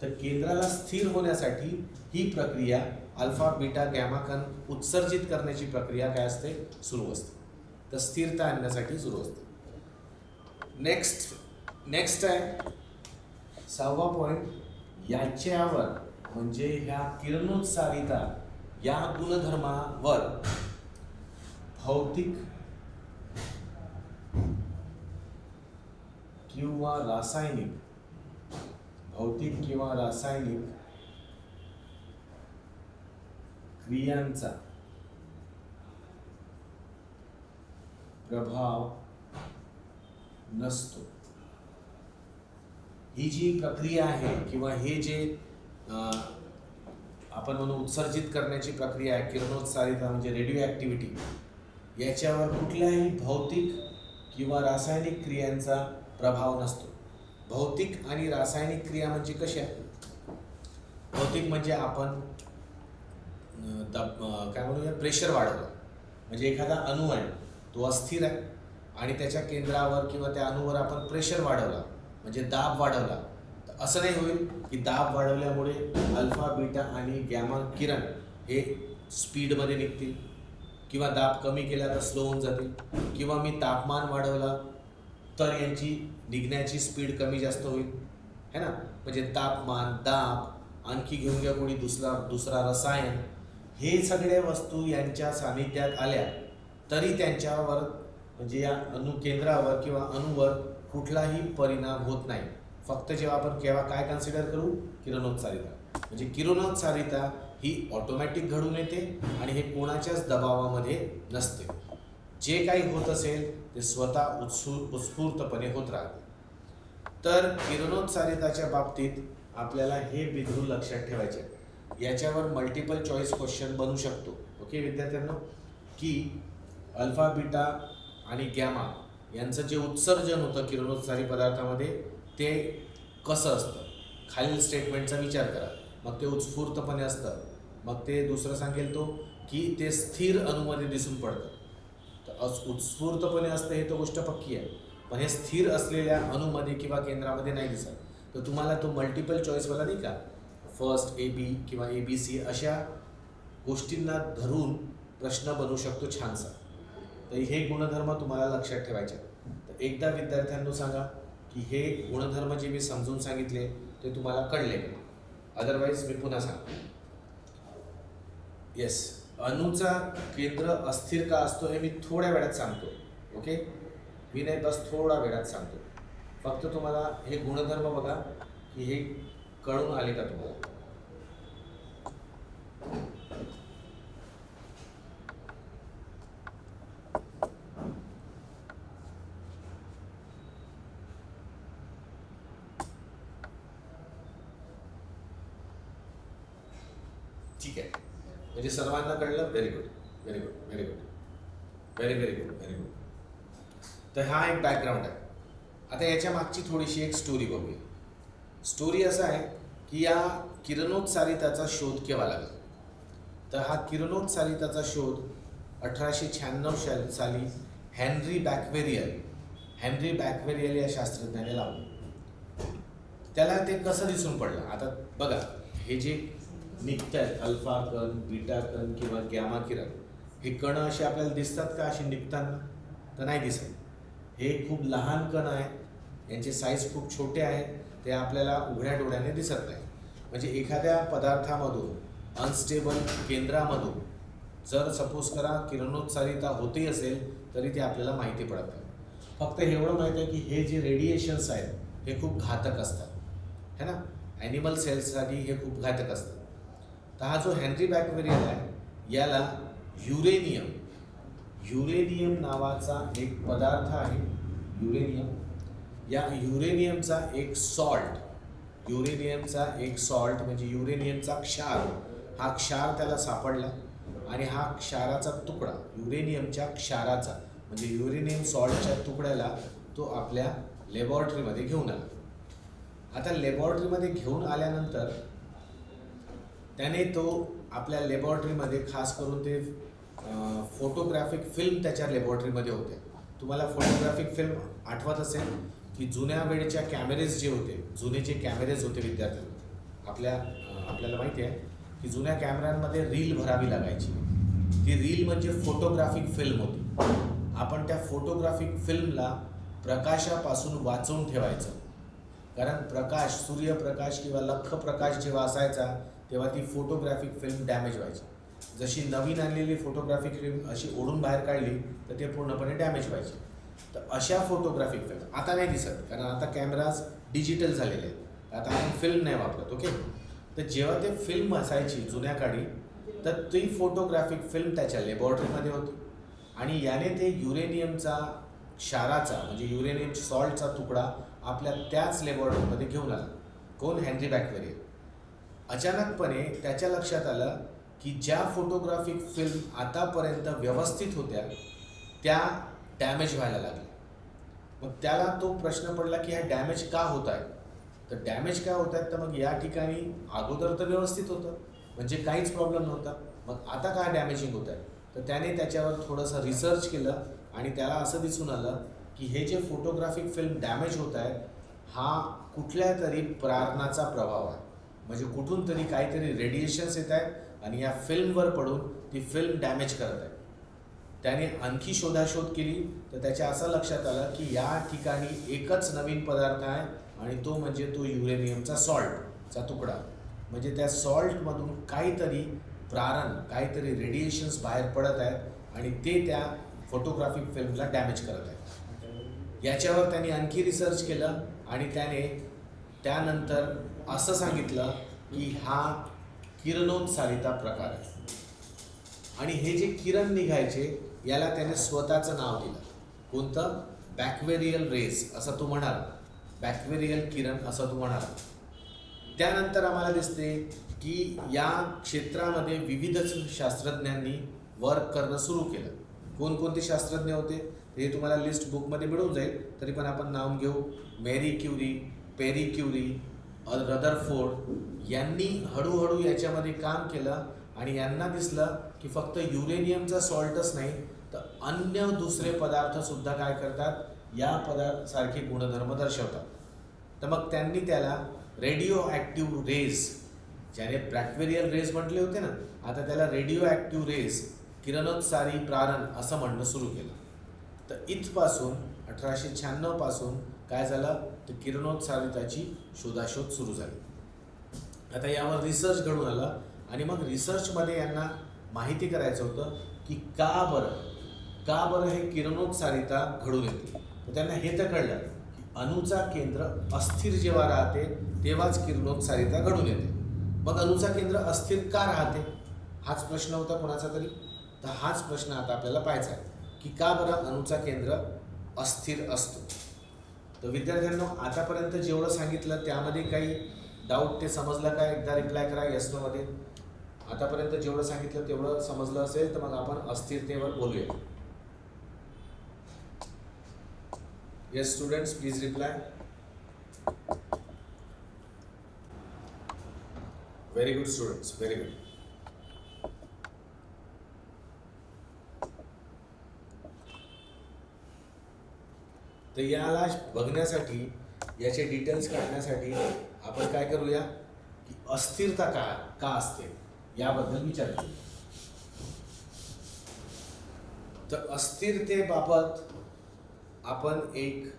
[SPEAKER 1] तर केंद्राला स्थिर होण्यासाठी ही प्रक्रिया अल्फा बीटा गॅमा कण उत्सर्जित करण्याची प्रक्रिया काय असते, सुरू असते. तर स्थिरता आणण्यासाठी सुरू असते. नेक्स्ट आहे 6वा पॉईंट, याच्यावर म्हणजे ह्या किरणोत्सारिता या गुणधर्मावर भौतिक किंवा रासायनिक क्रियांचा प्रभाव नसतो. ही जी प्रक्रिया आहे किंवा हे जे आपण म्हणू उत्सर्जित करण्याची प्रक्रिया आहे, किरणोत्सारिता म्हणजे रेडिओ ॲक्टिव्हिटी, याच्यावर कुठल्याही भौतिक किंवा रासायनिक क्रियांचा प्रभाव नसतो. भौतिक आणि रासायनिक क्रिया म्हणजे कशा, भौतिक म्हणजे आपण काय म्हणूया, प्रेशर वाढवलं, म्हणजे एखादा अणू आहे तो अस्थिर आहे आणि त्याच्या केंद्रावर किंवा त्या अणूवर आपण प्रेशर वाढवला म्हणजे दाब वाढवला, तर असं नाही होईल की दाब वाढवल्यामुळे अल्फा बीटा आणि गॅमा किरण हे स्पीडमध्ये निघतील, किंवा दाब कमी केला तर स्लो होऊन जातील, किंवा मी तापमान वाढवला तर यांची निघण्याची स्पीड कमी जास्त होईल है ना. म्हणजे तापमान, दाब, आणखी घेऊन घ्या कोणी दुसरा रसायन, हे सगळे वस्तू यांच्या सानिध्यात आल्या तरी त्यांच्यावर म्हणजे या अणु केंद्रावर किंवा अणूवर कुठलाही परिणाम होत नाही. फक्त जेव्हा आपण केव्हा काय कन्सिडर करू, किरणोत्सारिता. म्हणजे किरणोत्सारिता ही ऑटोमॅटिक घडून येते आणि हे कोणाच्याच दबावामध्ये नसते. जे काही होत असेल ते स्वतः उत्स्फूर्तपणे होत राहते. तर किरणोत्सारिताच्या बाबतीत आपल्याला हे बिंदू लक्षात ठेवायचे. याच्यावर मल्टिपल चॉईस क्वेश्चन बनू शकतो. ओके विद्यार्थ्यांनो, की अल्फा बीटा आणि गॅमा यांचं जे उत्सर्जन होतं किरणोत्सारी पदार्थामध्ये ते कसं असतं, खालील स्टेटमेंटचा विचार करा. मग ते उत्स्फूर्तपणे असतं, मग ते दुसरं सांगेल तो की ते स्थिर अणूमध्ये दिसून पडतं. तर उत्स्फूर्तपणे असतं हे तर गोष्ट पक्की आहे, पण हे स्थिर असलेल्या अणूमध्ये किंवा केंद्रामध्ये नाही दिसत. तर तुम्हाला तो मल्टिपल चॉईसवाला नाही का, फर्स्ट AB किंवा ABC अशा गोष्टींना धरून प्रश्न बनवू शकतो छानसा. तर हे गुणधर्म तुम्हाला लक्षात ठेवायचे. तर एकदा विद्यार्थ्यांनो सांगा की हे गुणधर्म जे मी समजून सांगितले ते तुम्हाला कळले का? अदरवाईज मी पुन्हा सांगतो. येस, अणूचा केंद्र अस्थिर का असतो हे मी थोड्या वेळात सांगतो. ओके, मी नाही बस थोडा वेळात सांगतो. फक्त तुम्हाला हे गुणधर्म बघा की हे कळून आले का तुम्हाला? ठीक आहे, म्हणजे सर्वांना कळलं. Very good, very good, very good, very very good, very good. तर हा एक बॅकग्राऊंड आहे. आता याच्या मागची थोडीशी एक स्टोरी बघूया. स्टोरी असा आहे की या किरणोत्सारिताचा शोध केव्हा लागला. तर हा किरणोत्सारिताचा शोध 1896 साली हेनरी बॅक्वेरियल या शास्त्रज्ञाने लावला. त्याला ते कसं दिसून पडलं. आता बघा, हे जे निघत आहेत अल्फा कण, बीटा कण किंवा गॅमा किरण, हे कण असे आपल्याला दिसतात का असे निघताना? तर नाही दिसत. हे खूप लहान कण आहेत, यांचे साईज खूप छोटे आहेत, ते आपल्याला उघड्या डोळ्याने दिसत नाही. म्हणजे एखाद्या पदार्थामधून अनस्टेबल केंद्रामधून जर सपोज करा किरणोत्सारिता होते असेल तरी ते आपल्याला माहिती पडत नाही. फक्त एवढं माहीत आहे की हे जे रेडिएशन्स आहेत हे खूप घातक असतात, है ना. ॲनिमल सेल्ससाठी हे खूप घातक असतात. तर हा जो हेनरी बॅक्वेरियल आहे याला युरेनियम नावाचा एक पदार्थ आहे. या युरेनियमचा एक सॉल्ट म्हणजे युरेनियमचा क्षार, हा क्षार त्याला सापडला आणि हा क्षाराचा तुकडा, युरेनियमच्या क्षाराचा म्हणजे युरेनियम सॉल्टच्या तुकड्याला तो आपल्या लॅबॉरेटरीमध्ये घेऊन आला. आता लॅबॉरेटरीमध्ये घेऊन आल्यानंतर त्याने तो आपल्या लॅबॉरेटरीमध्ये खास करून ते फोटोग्राफिक फिल्म त्याच्या लॅबॉरेटरीमध्ये होते. तुम्हाला फोटोग्राफिक फिल्म आठवत असेल की जुन्या वेळेच्या कॅमेरेज जे होते, जुने जे कॅमेरेज होते विद्यार्थ्यांना, आपल्याला माहिती आहे की जुन्या कॅमेऱ्यांमध्ये रील भरावी लागायची. ती रील म्हणजे फोटोग्राफिक फिल्म होती. आपण त्या फोटोग्राफिक फिल्मला प्रकाशापासून वाचवून ठेवायचं, कारण प्रकाश, सूर्यप्रकाश किंवा लख्ख प्रकाश जेव्हा असायचा तेव्हा ती फोटोग्राफिक फिल्म डॅमेज व्हायची. जशी नवीन आणलेली फोटोग्राफिक फिल्म अशी ओढून बाहेर काढली तर ते पूर्णपणे डॅमेज व्हायचे. तर अशा फोटोग्राफिक फिल्म आता नाही दिसत, कारण आता कॅमेराज डिजिटल झालेले आहेत, आता आपण फिल्म नाही वापरत. ओके, तर जेव्हा ते फिल्म असायची जुन्या काळी तर ती फोटोग्राफिक फिल्म त्याच्या लॅबॉरेटरीमध्ये होती आणि याने ते युरेनियमचा क्षाराचा म्हणजे युरेनियम सॉल्टचा तुकडा आपल्या त्याच लॅबॉरेटरीमध्ये घेऊन आला. कोण? हेनरी बॅक्वेरियल. अचानकपणे त्याच्या लक्षात आलं की ज्या फोटोग्राफिक फिल्म आतापर्यंत व्यवस्थित होत्या त्या डॅमेज व्हायला लागल्या. मग त्याला तो प्रश्न पडला की ह्या डॅमेज का होत आहे. तर डॅमेज का होत आहेत, तर मग या ठिकाणी अगोदर तर व्यवस्थित होतं म्हणजे काहीच प्रॉब्लेम नव्हता, मग आता काय डॅमेजिंग होत आहे. तर त्याने त्याच्यावर थोडंसं रिसर्च केलं आणि त्याला असं दिसून आलं की हे जे फोटोग्राफिक फिल्म डॅमेज होत आहे हा कुठल्या तरी प्रारणाचा प्रभाव आहे. म्हणजे कुठून तरी काहीतरी रेडिएशन्स येत आहेत आणि या फिल्मवर पडून ती फिल्म डॅमेज करत आहे. त्याने आणखी शोधाशोध केली तर त्याच्या असं लक्षात आलं की या ठिकाणी एकच नवीन पदार्थ आहे आणि तो म्हणजे तो युरेनियमचा सॉल्टचा तुकडा. म्हणजे त्या सॉल्टमधून काहीतरी प्रारण, काहीतरी रेडिएशन्स बाहेर पडत आहेत आणि ते त्या फोटोग्राफिक फिल्मला डॅमेज करत आहेत. याच्यावर त्याने आणखी रिसर्च केलं आणि त्याने त्यानंतर असं सांगितलं की हा किरणोत्सारिता प्रकार आहे आणि हे जे किरण निघायचे याला त्याने स्वतःचं नाव दिलं. कोणतं? बॅक्वेरियल रेज असं तो म्हणाला, बॅक्वेरियल किरण असं तो म्हणाला. त्यानंतर आम्हाला दिसते की या क्षेत्रामध्ये विविध शास्त्रज्ञांनी वर्क करणं सुरू केलं. कोणकोणते शास्त्रज्ञ होते हे तुम्हाला लिस्ट बुकमध्ये मिळून जाईल, तरी पण आपण नाव घेऊ. Marie Curie, Pierre Curie, Rutherford यांनी हळूहळू याच्यामध्ये काम केलं आणि यांना दिसलं की फक्त युरेनियमचा सॉल्टच नाही तर अन्य दुसरे पदार्थसुद्धा काय करतात, या पदार्थासारखे गुणधर्म दर्शवतात. तर मग त्यांनी त्याला रेडिओ ॲक्टिव्ह रेज, ज्याने ब्रॅक्वेरियल रेज म्हटले होते ना, आता त्याला रेडिओ ॲक्टिव्ह रेज, किरणोत्सारी प्रारण असं म्हणणं सुरू केलं. तर इथपासून 1896 पासून काय झालं तर किरणोत्सारिताची शोधाशोध सुरू झाली. आता यावर रिसर्च घडून आला आणि मग रिसर्चमध्ये यांना माहिती करायचं होतं की का बरं हे किरणोत्सारिता घडून येते. तर त्यांना हे तर कळलं की अणूचा केंद्र अस्थिर जेव्हा राहते तेव्हाच किरणोत्सारिता घडून येते. मग अणूचा केंद्र अस्थिर का राहते हाच प्रश्न होता कोणाचा तरी. तर हाच प्रश्न आता आपल्याला पाहायचा आहे की का बरं अणूचा केंद्र अस्थिर असतो. तर विद्यार्थ्यांनो, आतापर्यंत जेवढं सांगितलं त्यामध्ये काही डाऊट ते समजलं का? एकदा रिप्लाय करा येस नो मध्ये. आतापर्यंत जेवढं सांगितलं तेवढं समजलं असेल तर मग आपण अस्थिरतेवर बोलूया. Yes students, please reply. Very good students, very good. तर याला बघण्यासाठी, याचे डिटेल्स काढण्यासाठी आपण काय करूया की अस्थिरता का असते याबद्दल विचार करू. तर अस्थिरतेबाबत आपण एक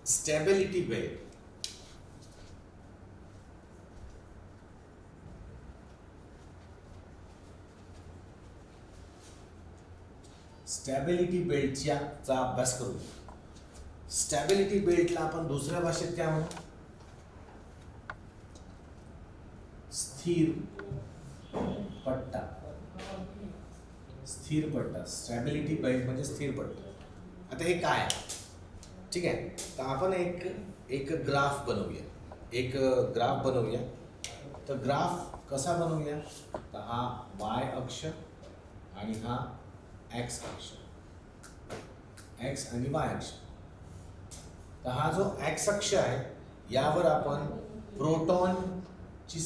[SPEAKER 1] स्टॅबिलिटी बेल्ट, स्टॅबिलिटी बेल्टचा अभ्यास करू. स्टॅबिलिटी बेल्टला आपण दुसऱ्या भाषेत काय म्हणू? स्थिर पट्टा. स्थिर पट्टा, स्टॅबिलिटी बेल्ट म्हणजे स्थिर पट्टा. आता हे काय आहे? ठीक आहे, तर आपण एक ग्राफ बनवूया. तर ग्राफ कसा बनवूया? तर हा वाय अक्ष आणि हा एक्स अक्ष, एक्स आणि वाय अक्ष. तर हा जो एक्स अक्ष आहे यावर आपण प्रोटॉनची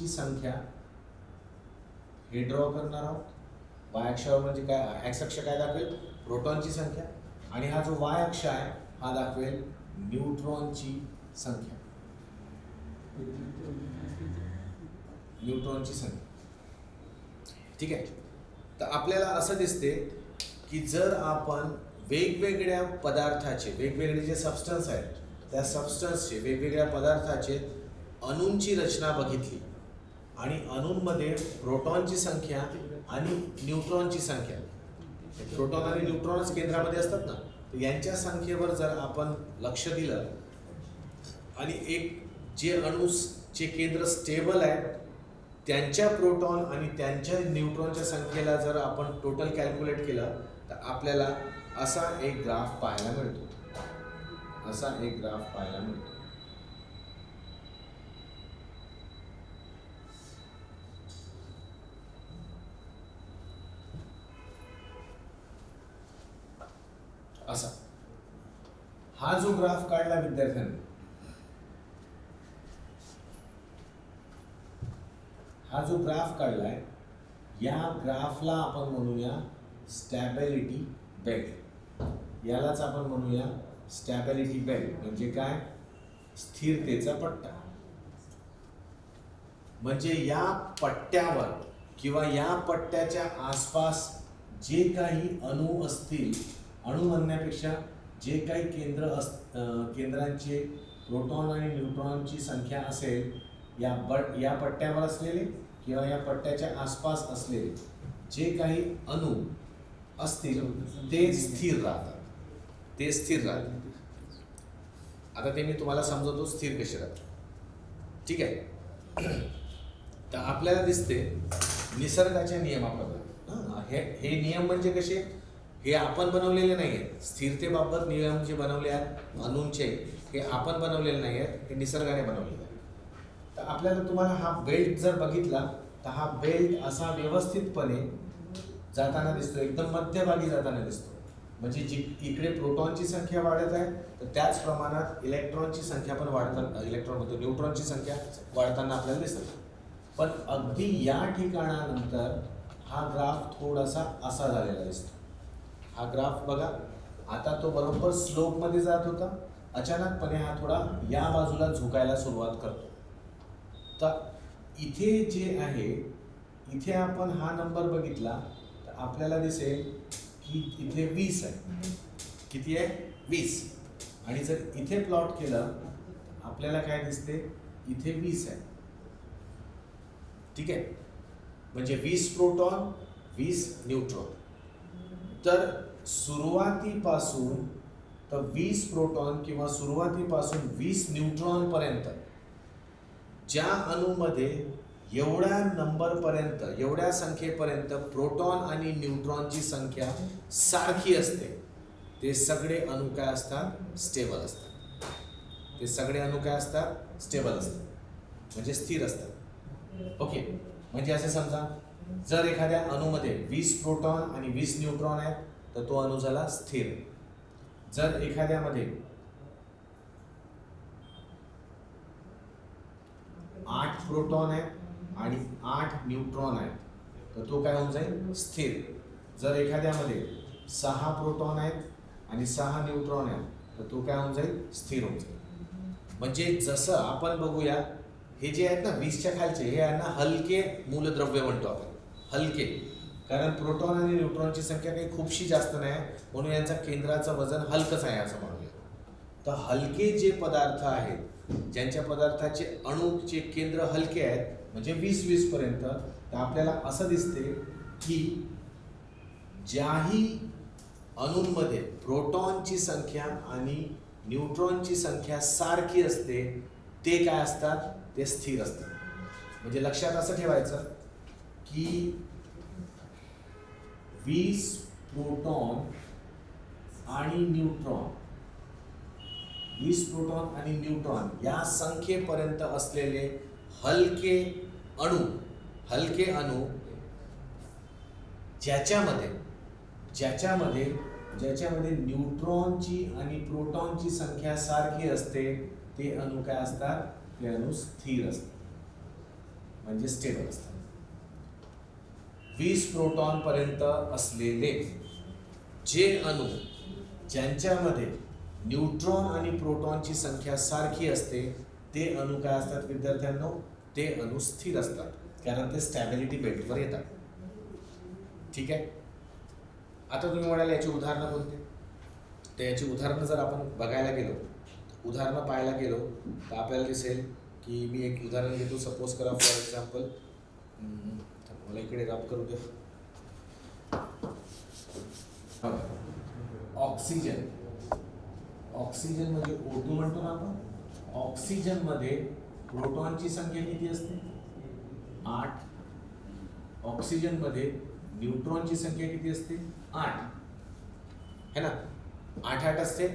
[SPEAKER 1] संख्या हे ड्रॉ करणार आहोत. वाय अक्षावर म्हणजे काय, एक्स अक्ष काय दाखवेल? प्रोटॉनची संख्या, आणि हा जो वाय अक्ष आहे हा दाखवेल न्यूट्रॉनची संख्या. ठीक आहे. तर आपल्याला असं दिसते की जर आपण वेगवेगळ्या पदार्थाचे, वेगवेगळे जे सबस्टन्स आहेत त्या सबस्टन्सचे, वेगवेगळ्या पदार्थाचे अणूंची रचना बघितली आणि अणूंमध्ये प्रोटॉनची संख्या आणि न्यूट्रॉनची संख्या, प्रोटॉन आणि न्यूट्रॉनच केंद्रामध्ये असतात ना, तर यांच्या संख्येवर जर आपण लक्ष दिलं आणि एक जे अणूचे केंद्र स्टेबल आहे त्यांच्या प्रोटॉन आणि त्यांच्या न्यूट्रॉनच्या संख्येला जर आपण टोटल कॅल्क्युलेट केलं तर आपल्याला असा एक ग्राफ पाहायला मिळतो. असा हा जो ग्राफ काढला विद्यार्थ्यांनी, हा जो ग्राफ काढलाय या ग्राफला आपण म्हणूया स्टॅबिलिटी बेल्ट. यालाच आपण म्हणूया स्टॅबिलिटी बेल्ट. म्हणजे काय? स्थिरतेचा पट्टा. म्हणजे या पट्ट्यावर किंवा या पट्ट्याच्या आसपास जे काही अणू असतील, अणू म्हणण्यापेक्षा जे काही केंद्रांचे प्रोटॉन आणि न्यूट्रॉनची संख्या असेल, या पट्ट्यावर असलेले किंवा या पट्ट्याच्या आसपास असलेले जे काही अणू असतील ते स्थिर राहतात. आता ते मी तुम्हाला समजवतो स्थिर कसे राहतात. ठीक आहे. तर आपल्याला दिसते निसर्गाच्या नियमाप्रमाणे, हे नियम म्हणजे कसे हे आपण बनवलेले नाही आहेत. स्थिरतेबाबत नियम जे बनवले आहेत अणूंचे, हे आपण बनवलेले नाही आहेत, हे निसर्गाने बनवलेले आहेत. तर आपल्याला तुम्हाला हा बेल्ट जर बघितला तर हा बेल्ट असा व्यवस्थितपणे जाताना दिसतो, एकदम मध्यभागी जाताना दिसतो. म्हणजे जी इकडे प्रोटॉनची संख्या वाढत आहे तर त्याच प्रमाणात इलेक्ट्रॉनची संख्या पण वाढताना, इलेक्ट्रॉनमध्ये न्यूट्रॉनची संख्या वाढताना आपल्याला दिसते. पण अगदी या ठिकाणानंतर हा ग्राफ थोडासा असा झालेला दिसतो. हा ग्राफ बघा, आता तो बरोबर स्लोपमध्ये जात होता, अचानकपणे हा थोडा या बाजूला झुकायला सुरुवात करतो. तर इथे जे आहे, इथे आपण हा नंबर बघितला तर आपल्याला दिसेल की इथे 20 आहे. किती आहे? 20. आणि जर इथे प्लॉट केलं आपल्याला काय दिसते? इथे 20 आहे. ठीक आहे, म्हणजे 20 प्रोटॉन 20 न्यूट्रॉन. तर सुरुवातीपासून तर 20 प्रोटॉन किंवा सुरुवातीपासून 20 न्यूट्रॉन पर्यंत ज्या अणूमध्ये एवढ्या नंबरपर्यंत, एवढ्या संख्येपर्यंत प्रोटॉन आणि न्यूट्रॉनची संख्या सारखी असते, ते सगळे अणू काय असतात? स्टेबल असतात. ते सगळे अणू काय असतात? स्टेबल असतात, म्हणजे स्थिर असतात. ओके, म्हणजे असे समजा जर एखाद्या अणूमध्ये 20 प्रोटॉन आणि 20 न्यूट्रॉन आहेत तर तो अणू झाला स्थिर. जर एखाद्यामध्ये 8 प्रोटॉन आहेत आणि 8 न्यूट्रॉन आहेत तर तो काय होऊन जाईल? स्थिर. जर एखाद्यामध्ये 6 प्रोटॉन आहेत आणि 6 न्यूट्रॉन आहेत तर तो काय होऊन जाईल? स्थिर होऊन जाईल. म्हणजे जसं आपण बघूया, हे जे आहेत ना 20च्या खालचे, हे यांना हलके मूलद्रव्य म्हणतो आपण. हलके, कारण प्रोटॉन आणि न्यूट्रॉनची संख्या काही खूपशी जास्त नाही, म्हणून यांचं केंद्राचं वजन हलकंच आहे असं म्हणूया. तर हलके जे पदार्थ आहेत, ज्यांच्या पदार्थाचे अणूचे केंद्र हलके आहेत, म्हणजे 20-20 पर्यंत, तर आपल्याला असं दिसते की ज्याही अणूंमध्ये प्रोटॉनची संख्या आणि न्यूट्रॉनची संख्या सारखी असते ते काय असतात? ते स्थिर असतात. म्हणजे लक्षात असं ठेवायचं की 20 प्रोटॉन आणि न्यूट्रॉन, 20 प्रोटॉन आणि न्यूट्रॉन या संख्येपर्यंत असलेले हलके अणू ज्याच्यामध्ये न्यूट्रॉनची आणि प्रोटॉनची संख्या सारखी असते ते अणू काय असतात? ते अणू स्थिर असतात, म्हणजे स्टेबल असतात. 20 प्रोटॉन पर्यंत असलेले जे अणू ज्यांच्यामध्ये न्यूट्रॉन आणि प्रोटॉनची संख्या सारखी असते ते अणू काय असतात विद्यार्थ्यांनो? ते अणू स्थिर असतात, कारण ते स्टॅबिलिटी बेल्टवर येतात. ठीक आहे. आता तुम्ही म्हणाल याची उदाहरणं कोणती? तर याची उदाहरणं जर आपण बघायला गेलो, उदाहरणं पाहायला गेलो तर आपल्याला दिसेल की मी एक उदाहरण घेतो. सपोज करा फॉर एक्झाम्पल, मला इकडे रब करू दे. ऑक्सिजन म्हणजे O2 म्हणतो ना आपण. ऑक्सिजनमध्ये प्रोटॉनची संख्या किती असते? 8. ऑक्सिजनमध्ये न्यूट्रॉनची संख्या किती असते? 8 है ना. 8 असते.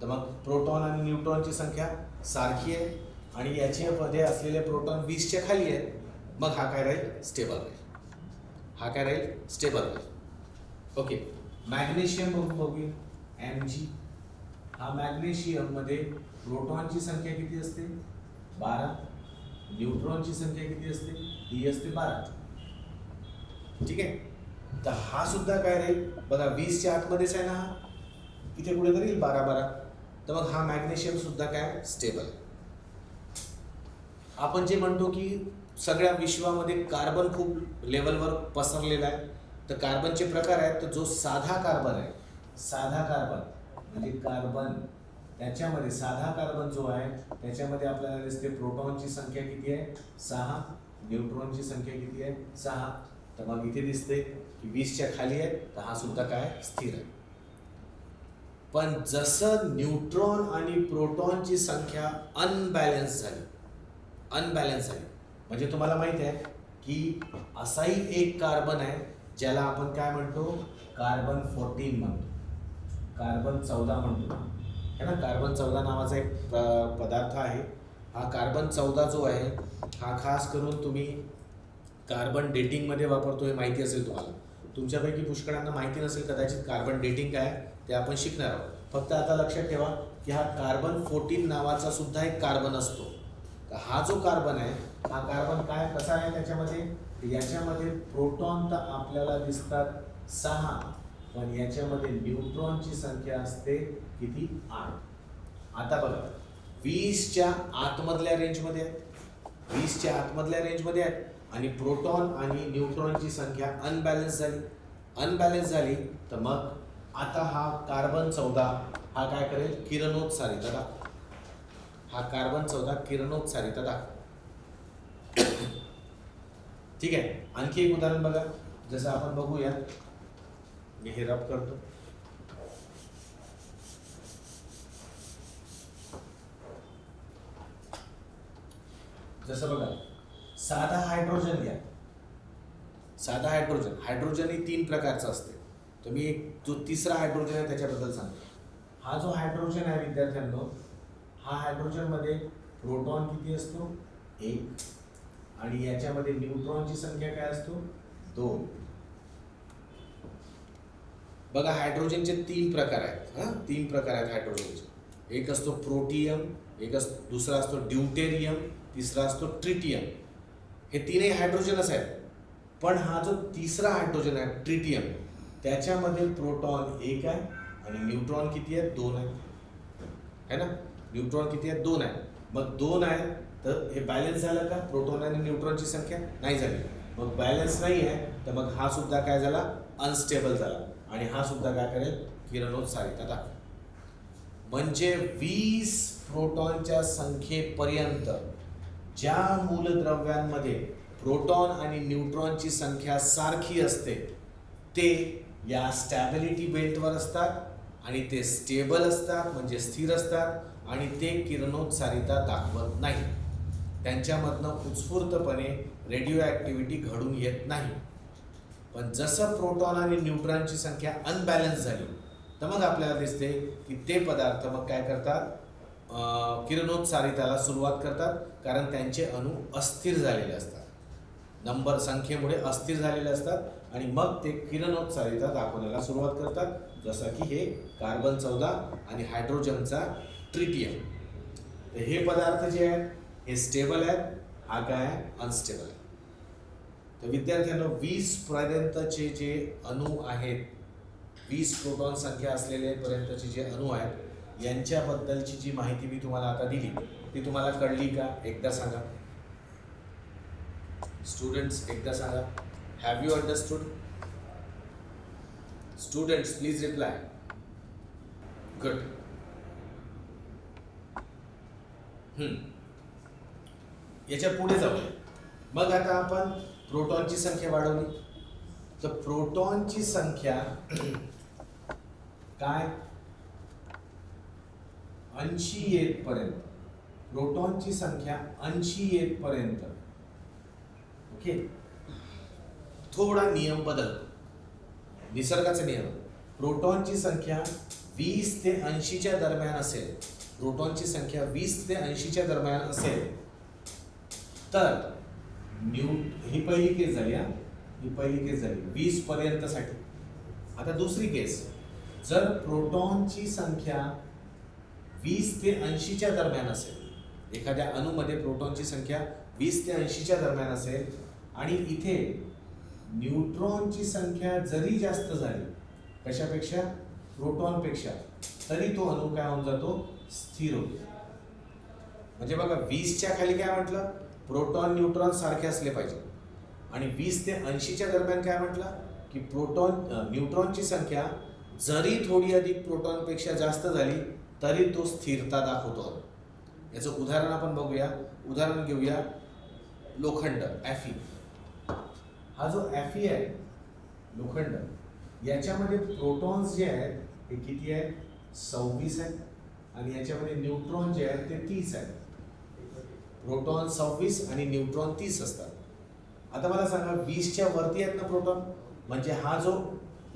[SPEAKER 1] तर मग प्रोटॉन आणि न्यूट्रॉनची संख्या सारखी आहे आणि याच्यामध्ये असलेले प्रोटॉन 20च्या खाली आहेत. मग हा काय राहील? स्टेबल राहील. ओके, मॅग्नेशियम बघूया. Mg. हा मॅग्नेशियममध्ये प्रोटॉनची संख्या किती असते? 12. न्यूट्रॉनची संख्या किती असते? ही असते 12. ठीक आहे. तर हा सुद्धा काय राहील बघा, 20च्या आतमध्येच आहे ना, हा इथे कुठे तरी 12. तर मग हा मॅग्नेशियम सुद्धा काय? स्टेबल. आपण जे म्हणतो की सगळ्या विश्वामध्ये कार्बन खूप लेवलवर पसरलेला आहे, तर कार्बनचे प्रकार आहेत. तर जो साधा कार्बन आहे, साधा कार्बन म्हणजे कार्बन, त्याच्यामध्ये साधा कार्बन जो आहे त्याच्यामध्ये आपल्याला दिसते प्रोटॉनची संख्या किती आहे? 6. न्यूट्रॉनची संख्या किती आहे? 6. तर मग इथे दिसते की 20च्या खाली आहे, तर हा सुद्धा काय? स्थिर आहे. पण जसं न्यूट्रॉन आणि प्रोटॉनची संख्या अनबॅलन्स झाली, म्हणजे तुम्हाला माहिती आहे की असाही एक कार्बन आहे ज्याला आपण काय म्हणतो? कार्बन 14 म्हणतो, कार्बन 14 म्हणतो है ना. कार्बन 14 नावाचा एक पदार्थ आहे. हा कार्बन 14 जो आहे हा खास करून तुम्ही कार्बन डेटिंगमध्ये वापरतो हे माहिती असेल तुम्हाला. तुमच्यापैकी पुष्कळांना माहिती नसेल कदाचित कार्बन डेटिंग काय ते आपण शिकणार आहोत. फक्त आता लक्षात ठेवा की हा कार्बन 14 नावाचा सुद्धा एक कार्बन असतो. तर हा जो कार्बन आहे हा कार्बन काय कसा आहे त्याच्यामध्ये, याच्यामध्ये प्रोटॉन तर आपल्याला दिसतात 6, पण याच्यामध्ये न्यूट्रॉनची संख्या असते किती, 8. आता बघा 20च्या आतमधल्या रेंजमध्ये आहे, 20च्या आतमधल्या रेंजमध्ये आहे आणि प्रोटॉन आणि न्यूट्रॉनची संख्या अनबॅलन्स झाली तर मग आता हा कार्बन 14 हा काय करेल, किरणोत्सारिता दाखव. हा कार्बन 14 किरणोत्सारिता दाखव. ठीक आहे. आणखी एक उदाहरण बघा, जसं आपण बघूया, मी हे रब करतो. जसं बघा साधा हायड्रोजन घ्या. साधा हायड्रोजन ही 3 प्रकारचं असते. तर मी एक जो तिसरा हायड्रोजन आहे त्याच्याबद्दल सांगतो. हा जो हायड्रोजन आहे विद्यार्थ्यांनो, हा हायड्रोजनमध्ये प्रोटॉन किती असतो, 1, आणि याच्यामध्ये न्यूट्रॉनची संख्या काय असतो, 2. बघा हायड्रोजनचे 3 प्रकार आहेत. 3 प्रकार आहेत हायड्रोजनचे. एक असतो प्रोटियम, दुसरा असतो ड्यूटेरियम, तिसरा असतो ट्रिटियम. हे 3ही हायड्रोजनच आहेत. पण हा जो तिसरा हायड्रोजन आहे ट्रिटियम, त्याच्यामध्ये प्रोटॉन 1 आहे आणि न्यूट्रॉन किती आहे, 2 आहे, है ना. न्यूट्रॉन किती आहे, 2 आहे. मग 2 आहे तर हे बॅलन्स झालं का, प्रोटॉन आणि न्यूट्रॉनची संख्या नाही झाली. मग बॅलन्स नाही आहे तर मग हा सुद्धा काय झाला, अनस्टेबल झाला आणि हा सुद्धा काय करेल, किरणोत्सारिता दाखवेल. म्हणजे 20 प्रोटॉनच्या संख्येपर्यंत ज्या मूलद्रव्यांमध्ये प्रोटॉन आणि न्यूट्रॉनची संख्या सारखी असते ते या स्टॅबिलिटी बेल्टवर असतात आणि ते स्टेबल असतात, म्हणजे स्थिर असतात आणि ते किरणोत्सारिता दाखवत नाही. त्यांच्यामधनं उत्स्फूर्तपणे रेडिओ ॲक्टिव्हिटी घडून येत नाही. पण जसं प्रोटॉन आणि न्यूट्रॉनची संख्या अनबॅलन्स झाली तर मग आपल्याला दिसते की ते पदार्थ मग काय करतात, किरणोत्सारिताला सुरुवात करतात, कारण त्यांचे अणू अस्थिर झालेले असतात, नंबर संख्येमुळे अस्थिर झालेले असतात आणि मग ते किरणोत्सारिता दाखवण्याला सुरुवात करतात. जसं की हे कार्बन 14 आणि हायड्रोजनचा ट्रिटियम. तर हे पदार्थ जे आहेत हे स्टेबल आहेत, हा काय आहे, अनस्टेबल आहे. तर विद्यार्थ्यांनो 20 पर्यंतचे जे अणू आहेत, 20 प्रोटॉन संख्या असलेले पर्यंतचे जे अणू आहेत यांच्याबद्दलची जी माहिती मी तुम्हाला आता दिली ती तुम्हाला कळली का, एकदा सांगा स्टुडंट्स, एकदा सांगा. Have you understood? Students please reply. Good. याच्या पुढे जाऊ. मग आता आपण प्रोटॉनची संख्या वाढवली तर प्रोटॉनची संख्या काय 80 येतपर्यंत, प्रोटॉनची संख्या 80 येतपर्यंत, ओके, थोडा नियम बदलतो, निसर्गाचा नियम. प्रोटॉनची संख्या 20 ते 80च्या दरम्यान असेल, प्रोटॉनची संख्या 20 ते 80च्या दरम्यान असेल तर ही पहिली केस झाली. ही पहिली केस झाली 20 पर्यंतसाठी. आता दुसरी केस, जर प्रोटॉनची संख्या 20 ते 80च्या दरम्यान असेल, एखाद्या अणूमध्ये प्रोटॉनची संख्या 20 ते 80च्या दरम्यान असेल आणि इथे न्यूट्रॉनची संख्या जरी जास्त झाली, कशापेक्षा, प्रोटॉनपेक्षा, तरी तो अणू काय होऊन जातो, स्थिर होतो. म्हणजे बघा 20च्या खाली काय म्हटलं, प्रोटॉन न्यूट्रॉन सारखे असले पाहिजे आणि 20 ते 80च्या दरम्यान काय म्हटलं की न्यूट्रॉनची संख्या जरी थोडी अधिक प्रोटॉनपेक्षा जास्त झाली तरी तो स्थिरता दाखवतो. याचं उदाहरण आपण बघूया. उदाहरण घेऊया लोखंड, Fe. हा जो Fe आहे लोखंड, याच्यामध्ये प्रोटॉन्स जे आहेत ते किती आहेत, 26 आहेत आणि याच्यामध्ये न्यूट्रॉन जे आहेत ते 30 आहेत. प्रोटॉन 26 आणि न्यूट्रॉन 30 असतात. आता मला सांगा 20च्या वरती आहेत ना प्रोटॉन, म्हणजे हा जो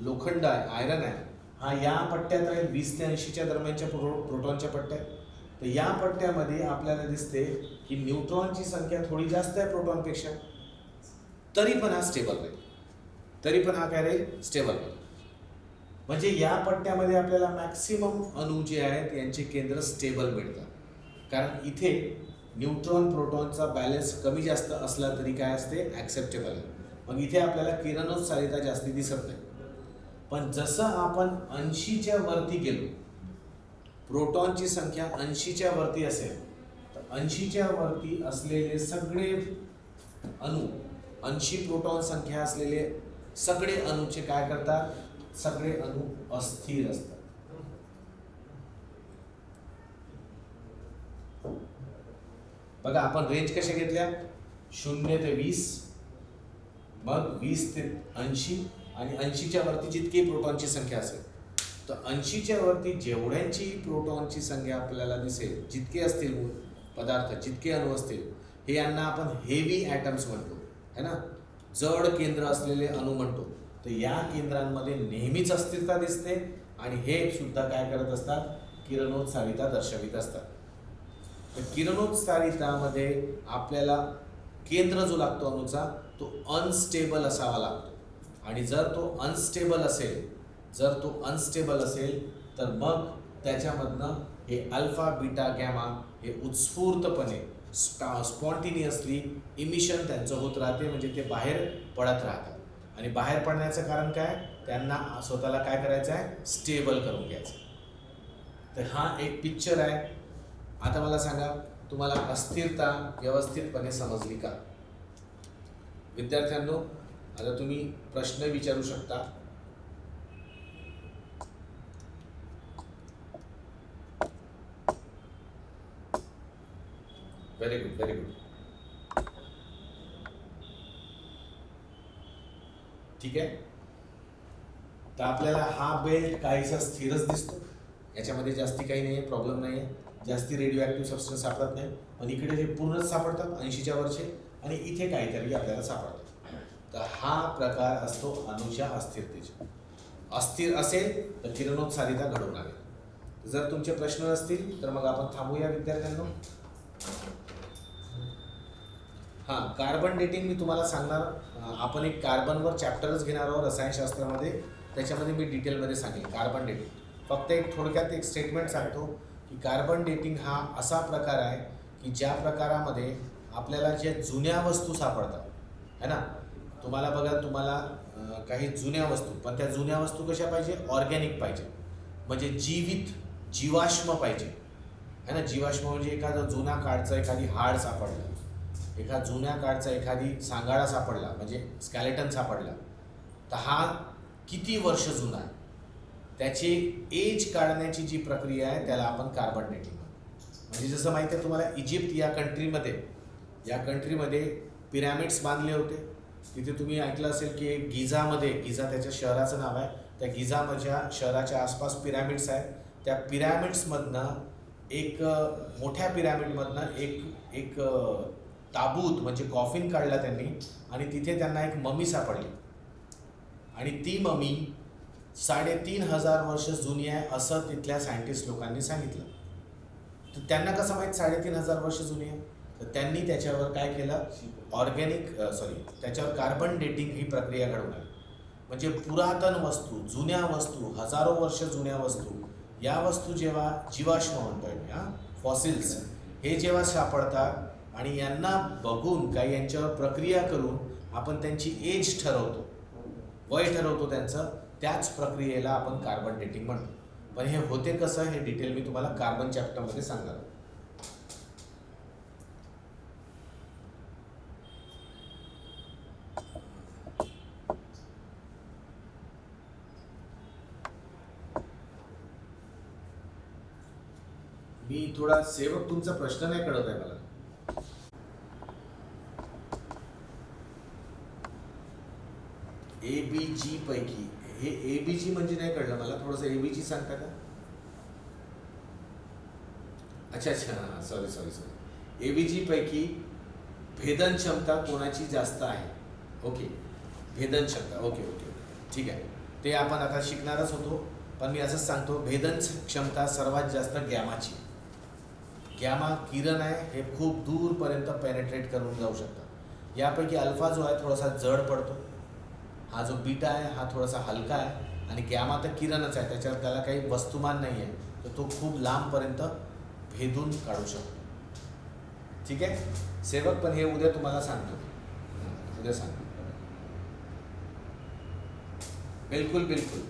[SPEAKER 1] लोखंड आहे, आयरन आहे, हा या पट्ट्यात आहे 20 ते 80च्या दरम्यानच्या प्रोटॉनच्या पट्ट्या. तर या पट्ट्यामध्ये आपल्याला दिसते की न्यूट्रॉनची संख्या थोडी जास्त आहे प्रोटॉनपेक्षा, तरी पण हा स्टेबल राहील, तरी पण हा काय राहील, स्टेबल राहील. म्हणजे या पट्ट्यामध्ये आपल्याला मॅक्सिमम अणू जे आहेत यांचे केंद्र स्टेबल मिळतात, कारण इथे न्यूट्रॉन प्रोटॉनचा बॅलन्स कमी जास्त असला तरी काय असते, ॲक्सेप्टेबल आहे. मग इथे आपल्याला किरणोत्सारिता जास्ती दिसत नाही. पण जसं आपण 80च्या वरती गेलो, प्रोटॉनची संख्या 80च्या वरती असेल, तर 80च्या वरती असलेले सगळे अणू, 80 प्रोटॉन संख्या असलेले सगळे अणूचे काय करतात, सगळे अणू अस्थिर असतात. बघा आपण रेंज कशा घेतल्या, 0 ते 20, मग 20 ते 80, आणि 80च्या वरती जितकी प्रोटॉनची संख्या असेल, तर 80च्या वरती जेवढ्यांची प्रोटॉनची संख्या आपल्याला दिसेल, जितके असतील पदार्थ, जितके अणू असतील, हे यांना आपण हेवी ॲटम्स म्हणतो, है ना, जड केंद्र असलेले अणू म्हणतो. तर या केंद्रांमध्ये नेहमीच अस्थिरता दिसते, आणि हे सुद्धा काय करत असतात, किरणोत्सारिता दर्शवित असतात. तर किरणोत्सारितामध्ये आपल्याला केंद्र जो लागतो अणूचा, तो अनस्टेबल असावा लागतो. आणि जर तो अनस्टेबल असेल, तर मग त्याच्यामधनं हे अल्फा बीटा गॅमा हे उत्स्फूर्तपणे स्पॉन्टिनियसली इमिशन त्यांचं होत राहते, म्हणजे ते बाहेर पडत राहतात. आणि बाहेर पडण्याचं कारण काय, त्यांना स्वतःला काय करायचं आहे, स्टेबल करून घ्यायचं. तर हा एक पिक्चर आहे. आता मला सांगा, तुम्हाला अस्थिरता व्यवस्थितपणे समजली का? विद्यार्थ्यांनो, आता तुम्ही प्रश्न विचारू शकता. Very good, very good. ठीक आहे. तर आपल्याला हा बेल्ट काहीसा स्थिरच दिसतो, याच्यामध्ये जास्ती काही नाही आहे, प्रॉब्लेम नाही आहे, जास्ती रेडिओ ॲक्टिव्ह सबस्टन्स सापडत नाही. पण इकडे जे पूर्णच सापडतात 80च्या वरचे, आणि इथे काहीतरी आपल्याला सापडतं. तर हा प्रकार असतो अणूच्या अस्थिरतेचा. अस्थिर असेल तर किरणोत्सारिता घडून आली. जर तुमचे प्रश्न असतील तर मग आपण थांबूया विद्यार्थ्यांनो. हां, कार्बन डेटिंग मी तुम्हाला सांगणार. आपण एक कार्बनवर चॅप्टरच घेणार आहोत रसायनशास्त्रामध्ये, त्याच्यामध्ये मी डिटेलमध्ये सांगेन कार्बन डेटिंग. फक्त एक थोडक्यात एक स्टेटमेंट सांगतो की कार्बन डेटिंग हा असा प्रकार आहे की ज्या प्रकारामध्ये आपल्याला जे जुन्या वस्तू सापडतात, है ना, तुम्हाला बघा, तुम्हाला काही जुन्या वस्तू, पण त्या जुन्या वस्तू कशा पाहिजे, ऑर्गॅनिक पाहिजे, म्हणजे जीवित, जीवाश्म पाहिजे, है ना. जीवाश्म म्हणजे एखादा जुना काळचा एखादी हाड सापडला, एखादा जुन्या काळचा एखादी सांगाडा सापडला, म्हणजे स्केलेटन सापडला, तर हा किती वर्ष जुना आहे, त्याची एज काढण्याची जी प्रक्रिया आहे त्याला आपण कार्बन डेटिंग म्हणतो. म्हणजे जसं माहिती आहे तुम्हाला, इजिप्त या कंट्रीमध्ये पिरॅमिड्स बांधले होते. तिथे तुम्ही ऐकलं असेल की गिझा त्याच्या शहराचं नाव आहे, त्या गिझाच्या शहराच्या आसपास पिरॅमिड्स आहेत. त्या पिरॅमिड्समधनं एक मोठ्या पिरॅमिडमधनं एक ताबूत म्हणजे कॉफिन काढला त्यांनी, आणि तिथे त्यांना एक ममी सापडली, आणि ती ममी 3500 वर्ष जुनी आहे असं तिथल्या सायंटिस्ट लोकांनी सांगितलं. तर त्यांना कसं माहीत 3500 वर्ष जुनी आहे? तर त्यांनी त्याच्यावर काय केलं, त्याच्यावर कार्बन डेटिंग ही प्रक्रिया घडवून आली. म्हणजे पुरातन वस्तू, जुन्या वस्तू, हजारो वर्ष जुन्या वस्तू, या वस्तू जेव्हा जीवाश्म म्हणतोय, फॉसिल्स, हे जेव्हा सापडतात आणि यांना बघून काही यांच्यावर प्रक्रिया करून आपण त्यांची एज ठरवतो, वय ठरवतो त्यांचं, त्याच प्रक्रियेला आपण कार्बन डेटिंग म्हणतो. पण हे होते कसं, हे डिटेल मी तुम्हाला कार्बन चॅप्टरमध्ये सांगणार. मी थोडा सेवक, तुमचा प्रश्न नाही कळत आहे मला. ABG पैकी हे ABG म्हणजे नाही कळलं मला, थोडंसं ABG सांगता का? अच्छा, सॉरी. ABG पैकी भेदन क्षमता कोणाची जास्त आहे? ओके, भेदन क्षमता, ओके, ठीक आहे. ते आपण आता शिकणारच होतो. पण मी असंच सांगतो, भेदन क्षमता सर्वात जास्त गॅमाची. गॅमा किरण आहे हे खूप दूरपर्यंत पेनेट्रेट करून जाऊ शकतात. यापैकी अल्फा जो आहे थोडासा जड पडतो, हा जो बीटा आहे हा थोडासा हलका आहे, आणि गॅमा तर किरणच आहे, त्याच्यावर त्याला काही वस्तुमान नाही आहे, तर तो खूप लांबपर्यंत भेदून काढू शकतो. ठीक आहे सेवक, पण हे उद्या तुम्हाला सांगतो, उद्या सांगतो. बिलकुल बिलकुल.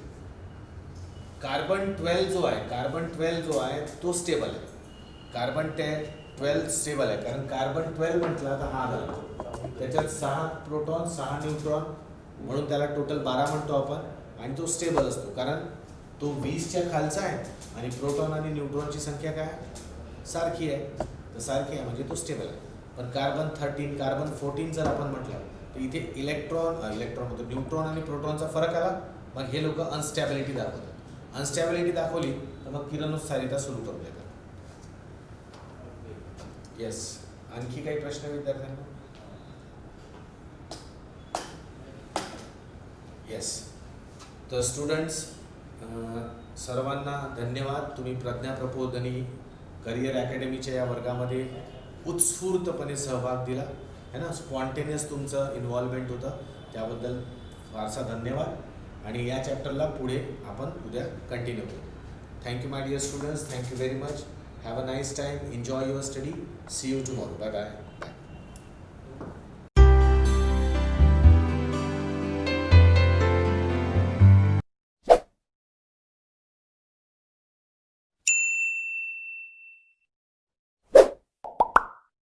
[SPEAKER 1] कार्बन 12 जो आहे तो स्टेबल आहे. कार्बन 12 स्टेबल आहे, कारण कार्बन 12 म्हटलं तर हा झाला, त्याच्यात 6 प्रोटॉन 6 न्यूट्रॉन, म्हणून त्याला टोटल 12 म्हणतो आपण. आणि तो स्टेबल असतो कारण तो 20च्या खालचा आहे, आणि प्रोटॉन आणि न्यूट्रॉनची संख्या काय सारखी आहे, तर सारखी आहे म्हणजे तो स्टेबल आहे. पण कार्बन 13 कार्बन 14 जर आपण म्हटलं तर इथे इलेक्ट्रॉन न्यूट्रॉन आणि प्रोटॉनचा फरक आला, मग हे लोक अनस्टॅबिलिटी दाखवतात. अनस्टॅबिलिटी दाखवली तर मग किरणोत्सारिता सुरू करून देतात. येस, आणखी काही प्रश्न विद्यार्थ्यांना? येस, तर स्टुडंट्स सर्वांना धन्यवाद. तुम्ही प्रज्ञा प्रबोधिनी करिअर अकॅडमीच्या या वर्गामध्ये उत्स्फूर्तपणे सहभाग दिला है ना. स्पॉन्टेनियस तुमचं इन्व्हॉल्वमेंट होतं, त्याबद्दल फारसा धन्यवाद. आणि या चॅप्टरला पुढे आपण उद्या कंटिन्यू करू. Thank you my dear students, thank you very much. Have a nice time, enjoy your study. See you tomorrow. Bye bye.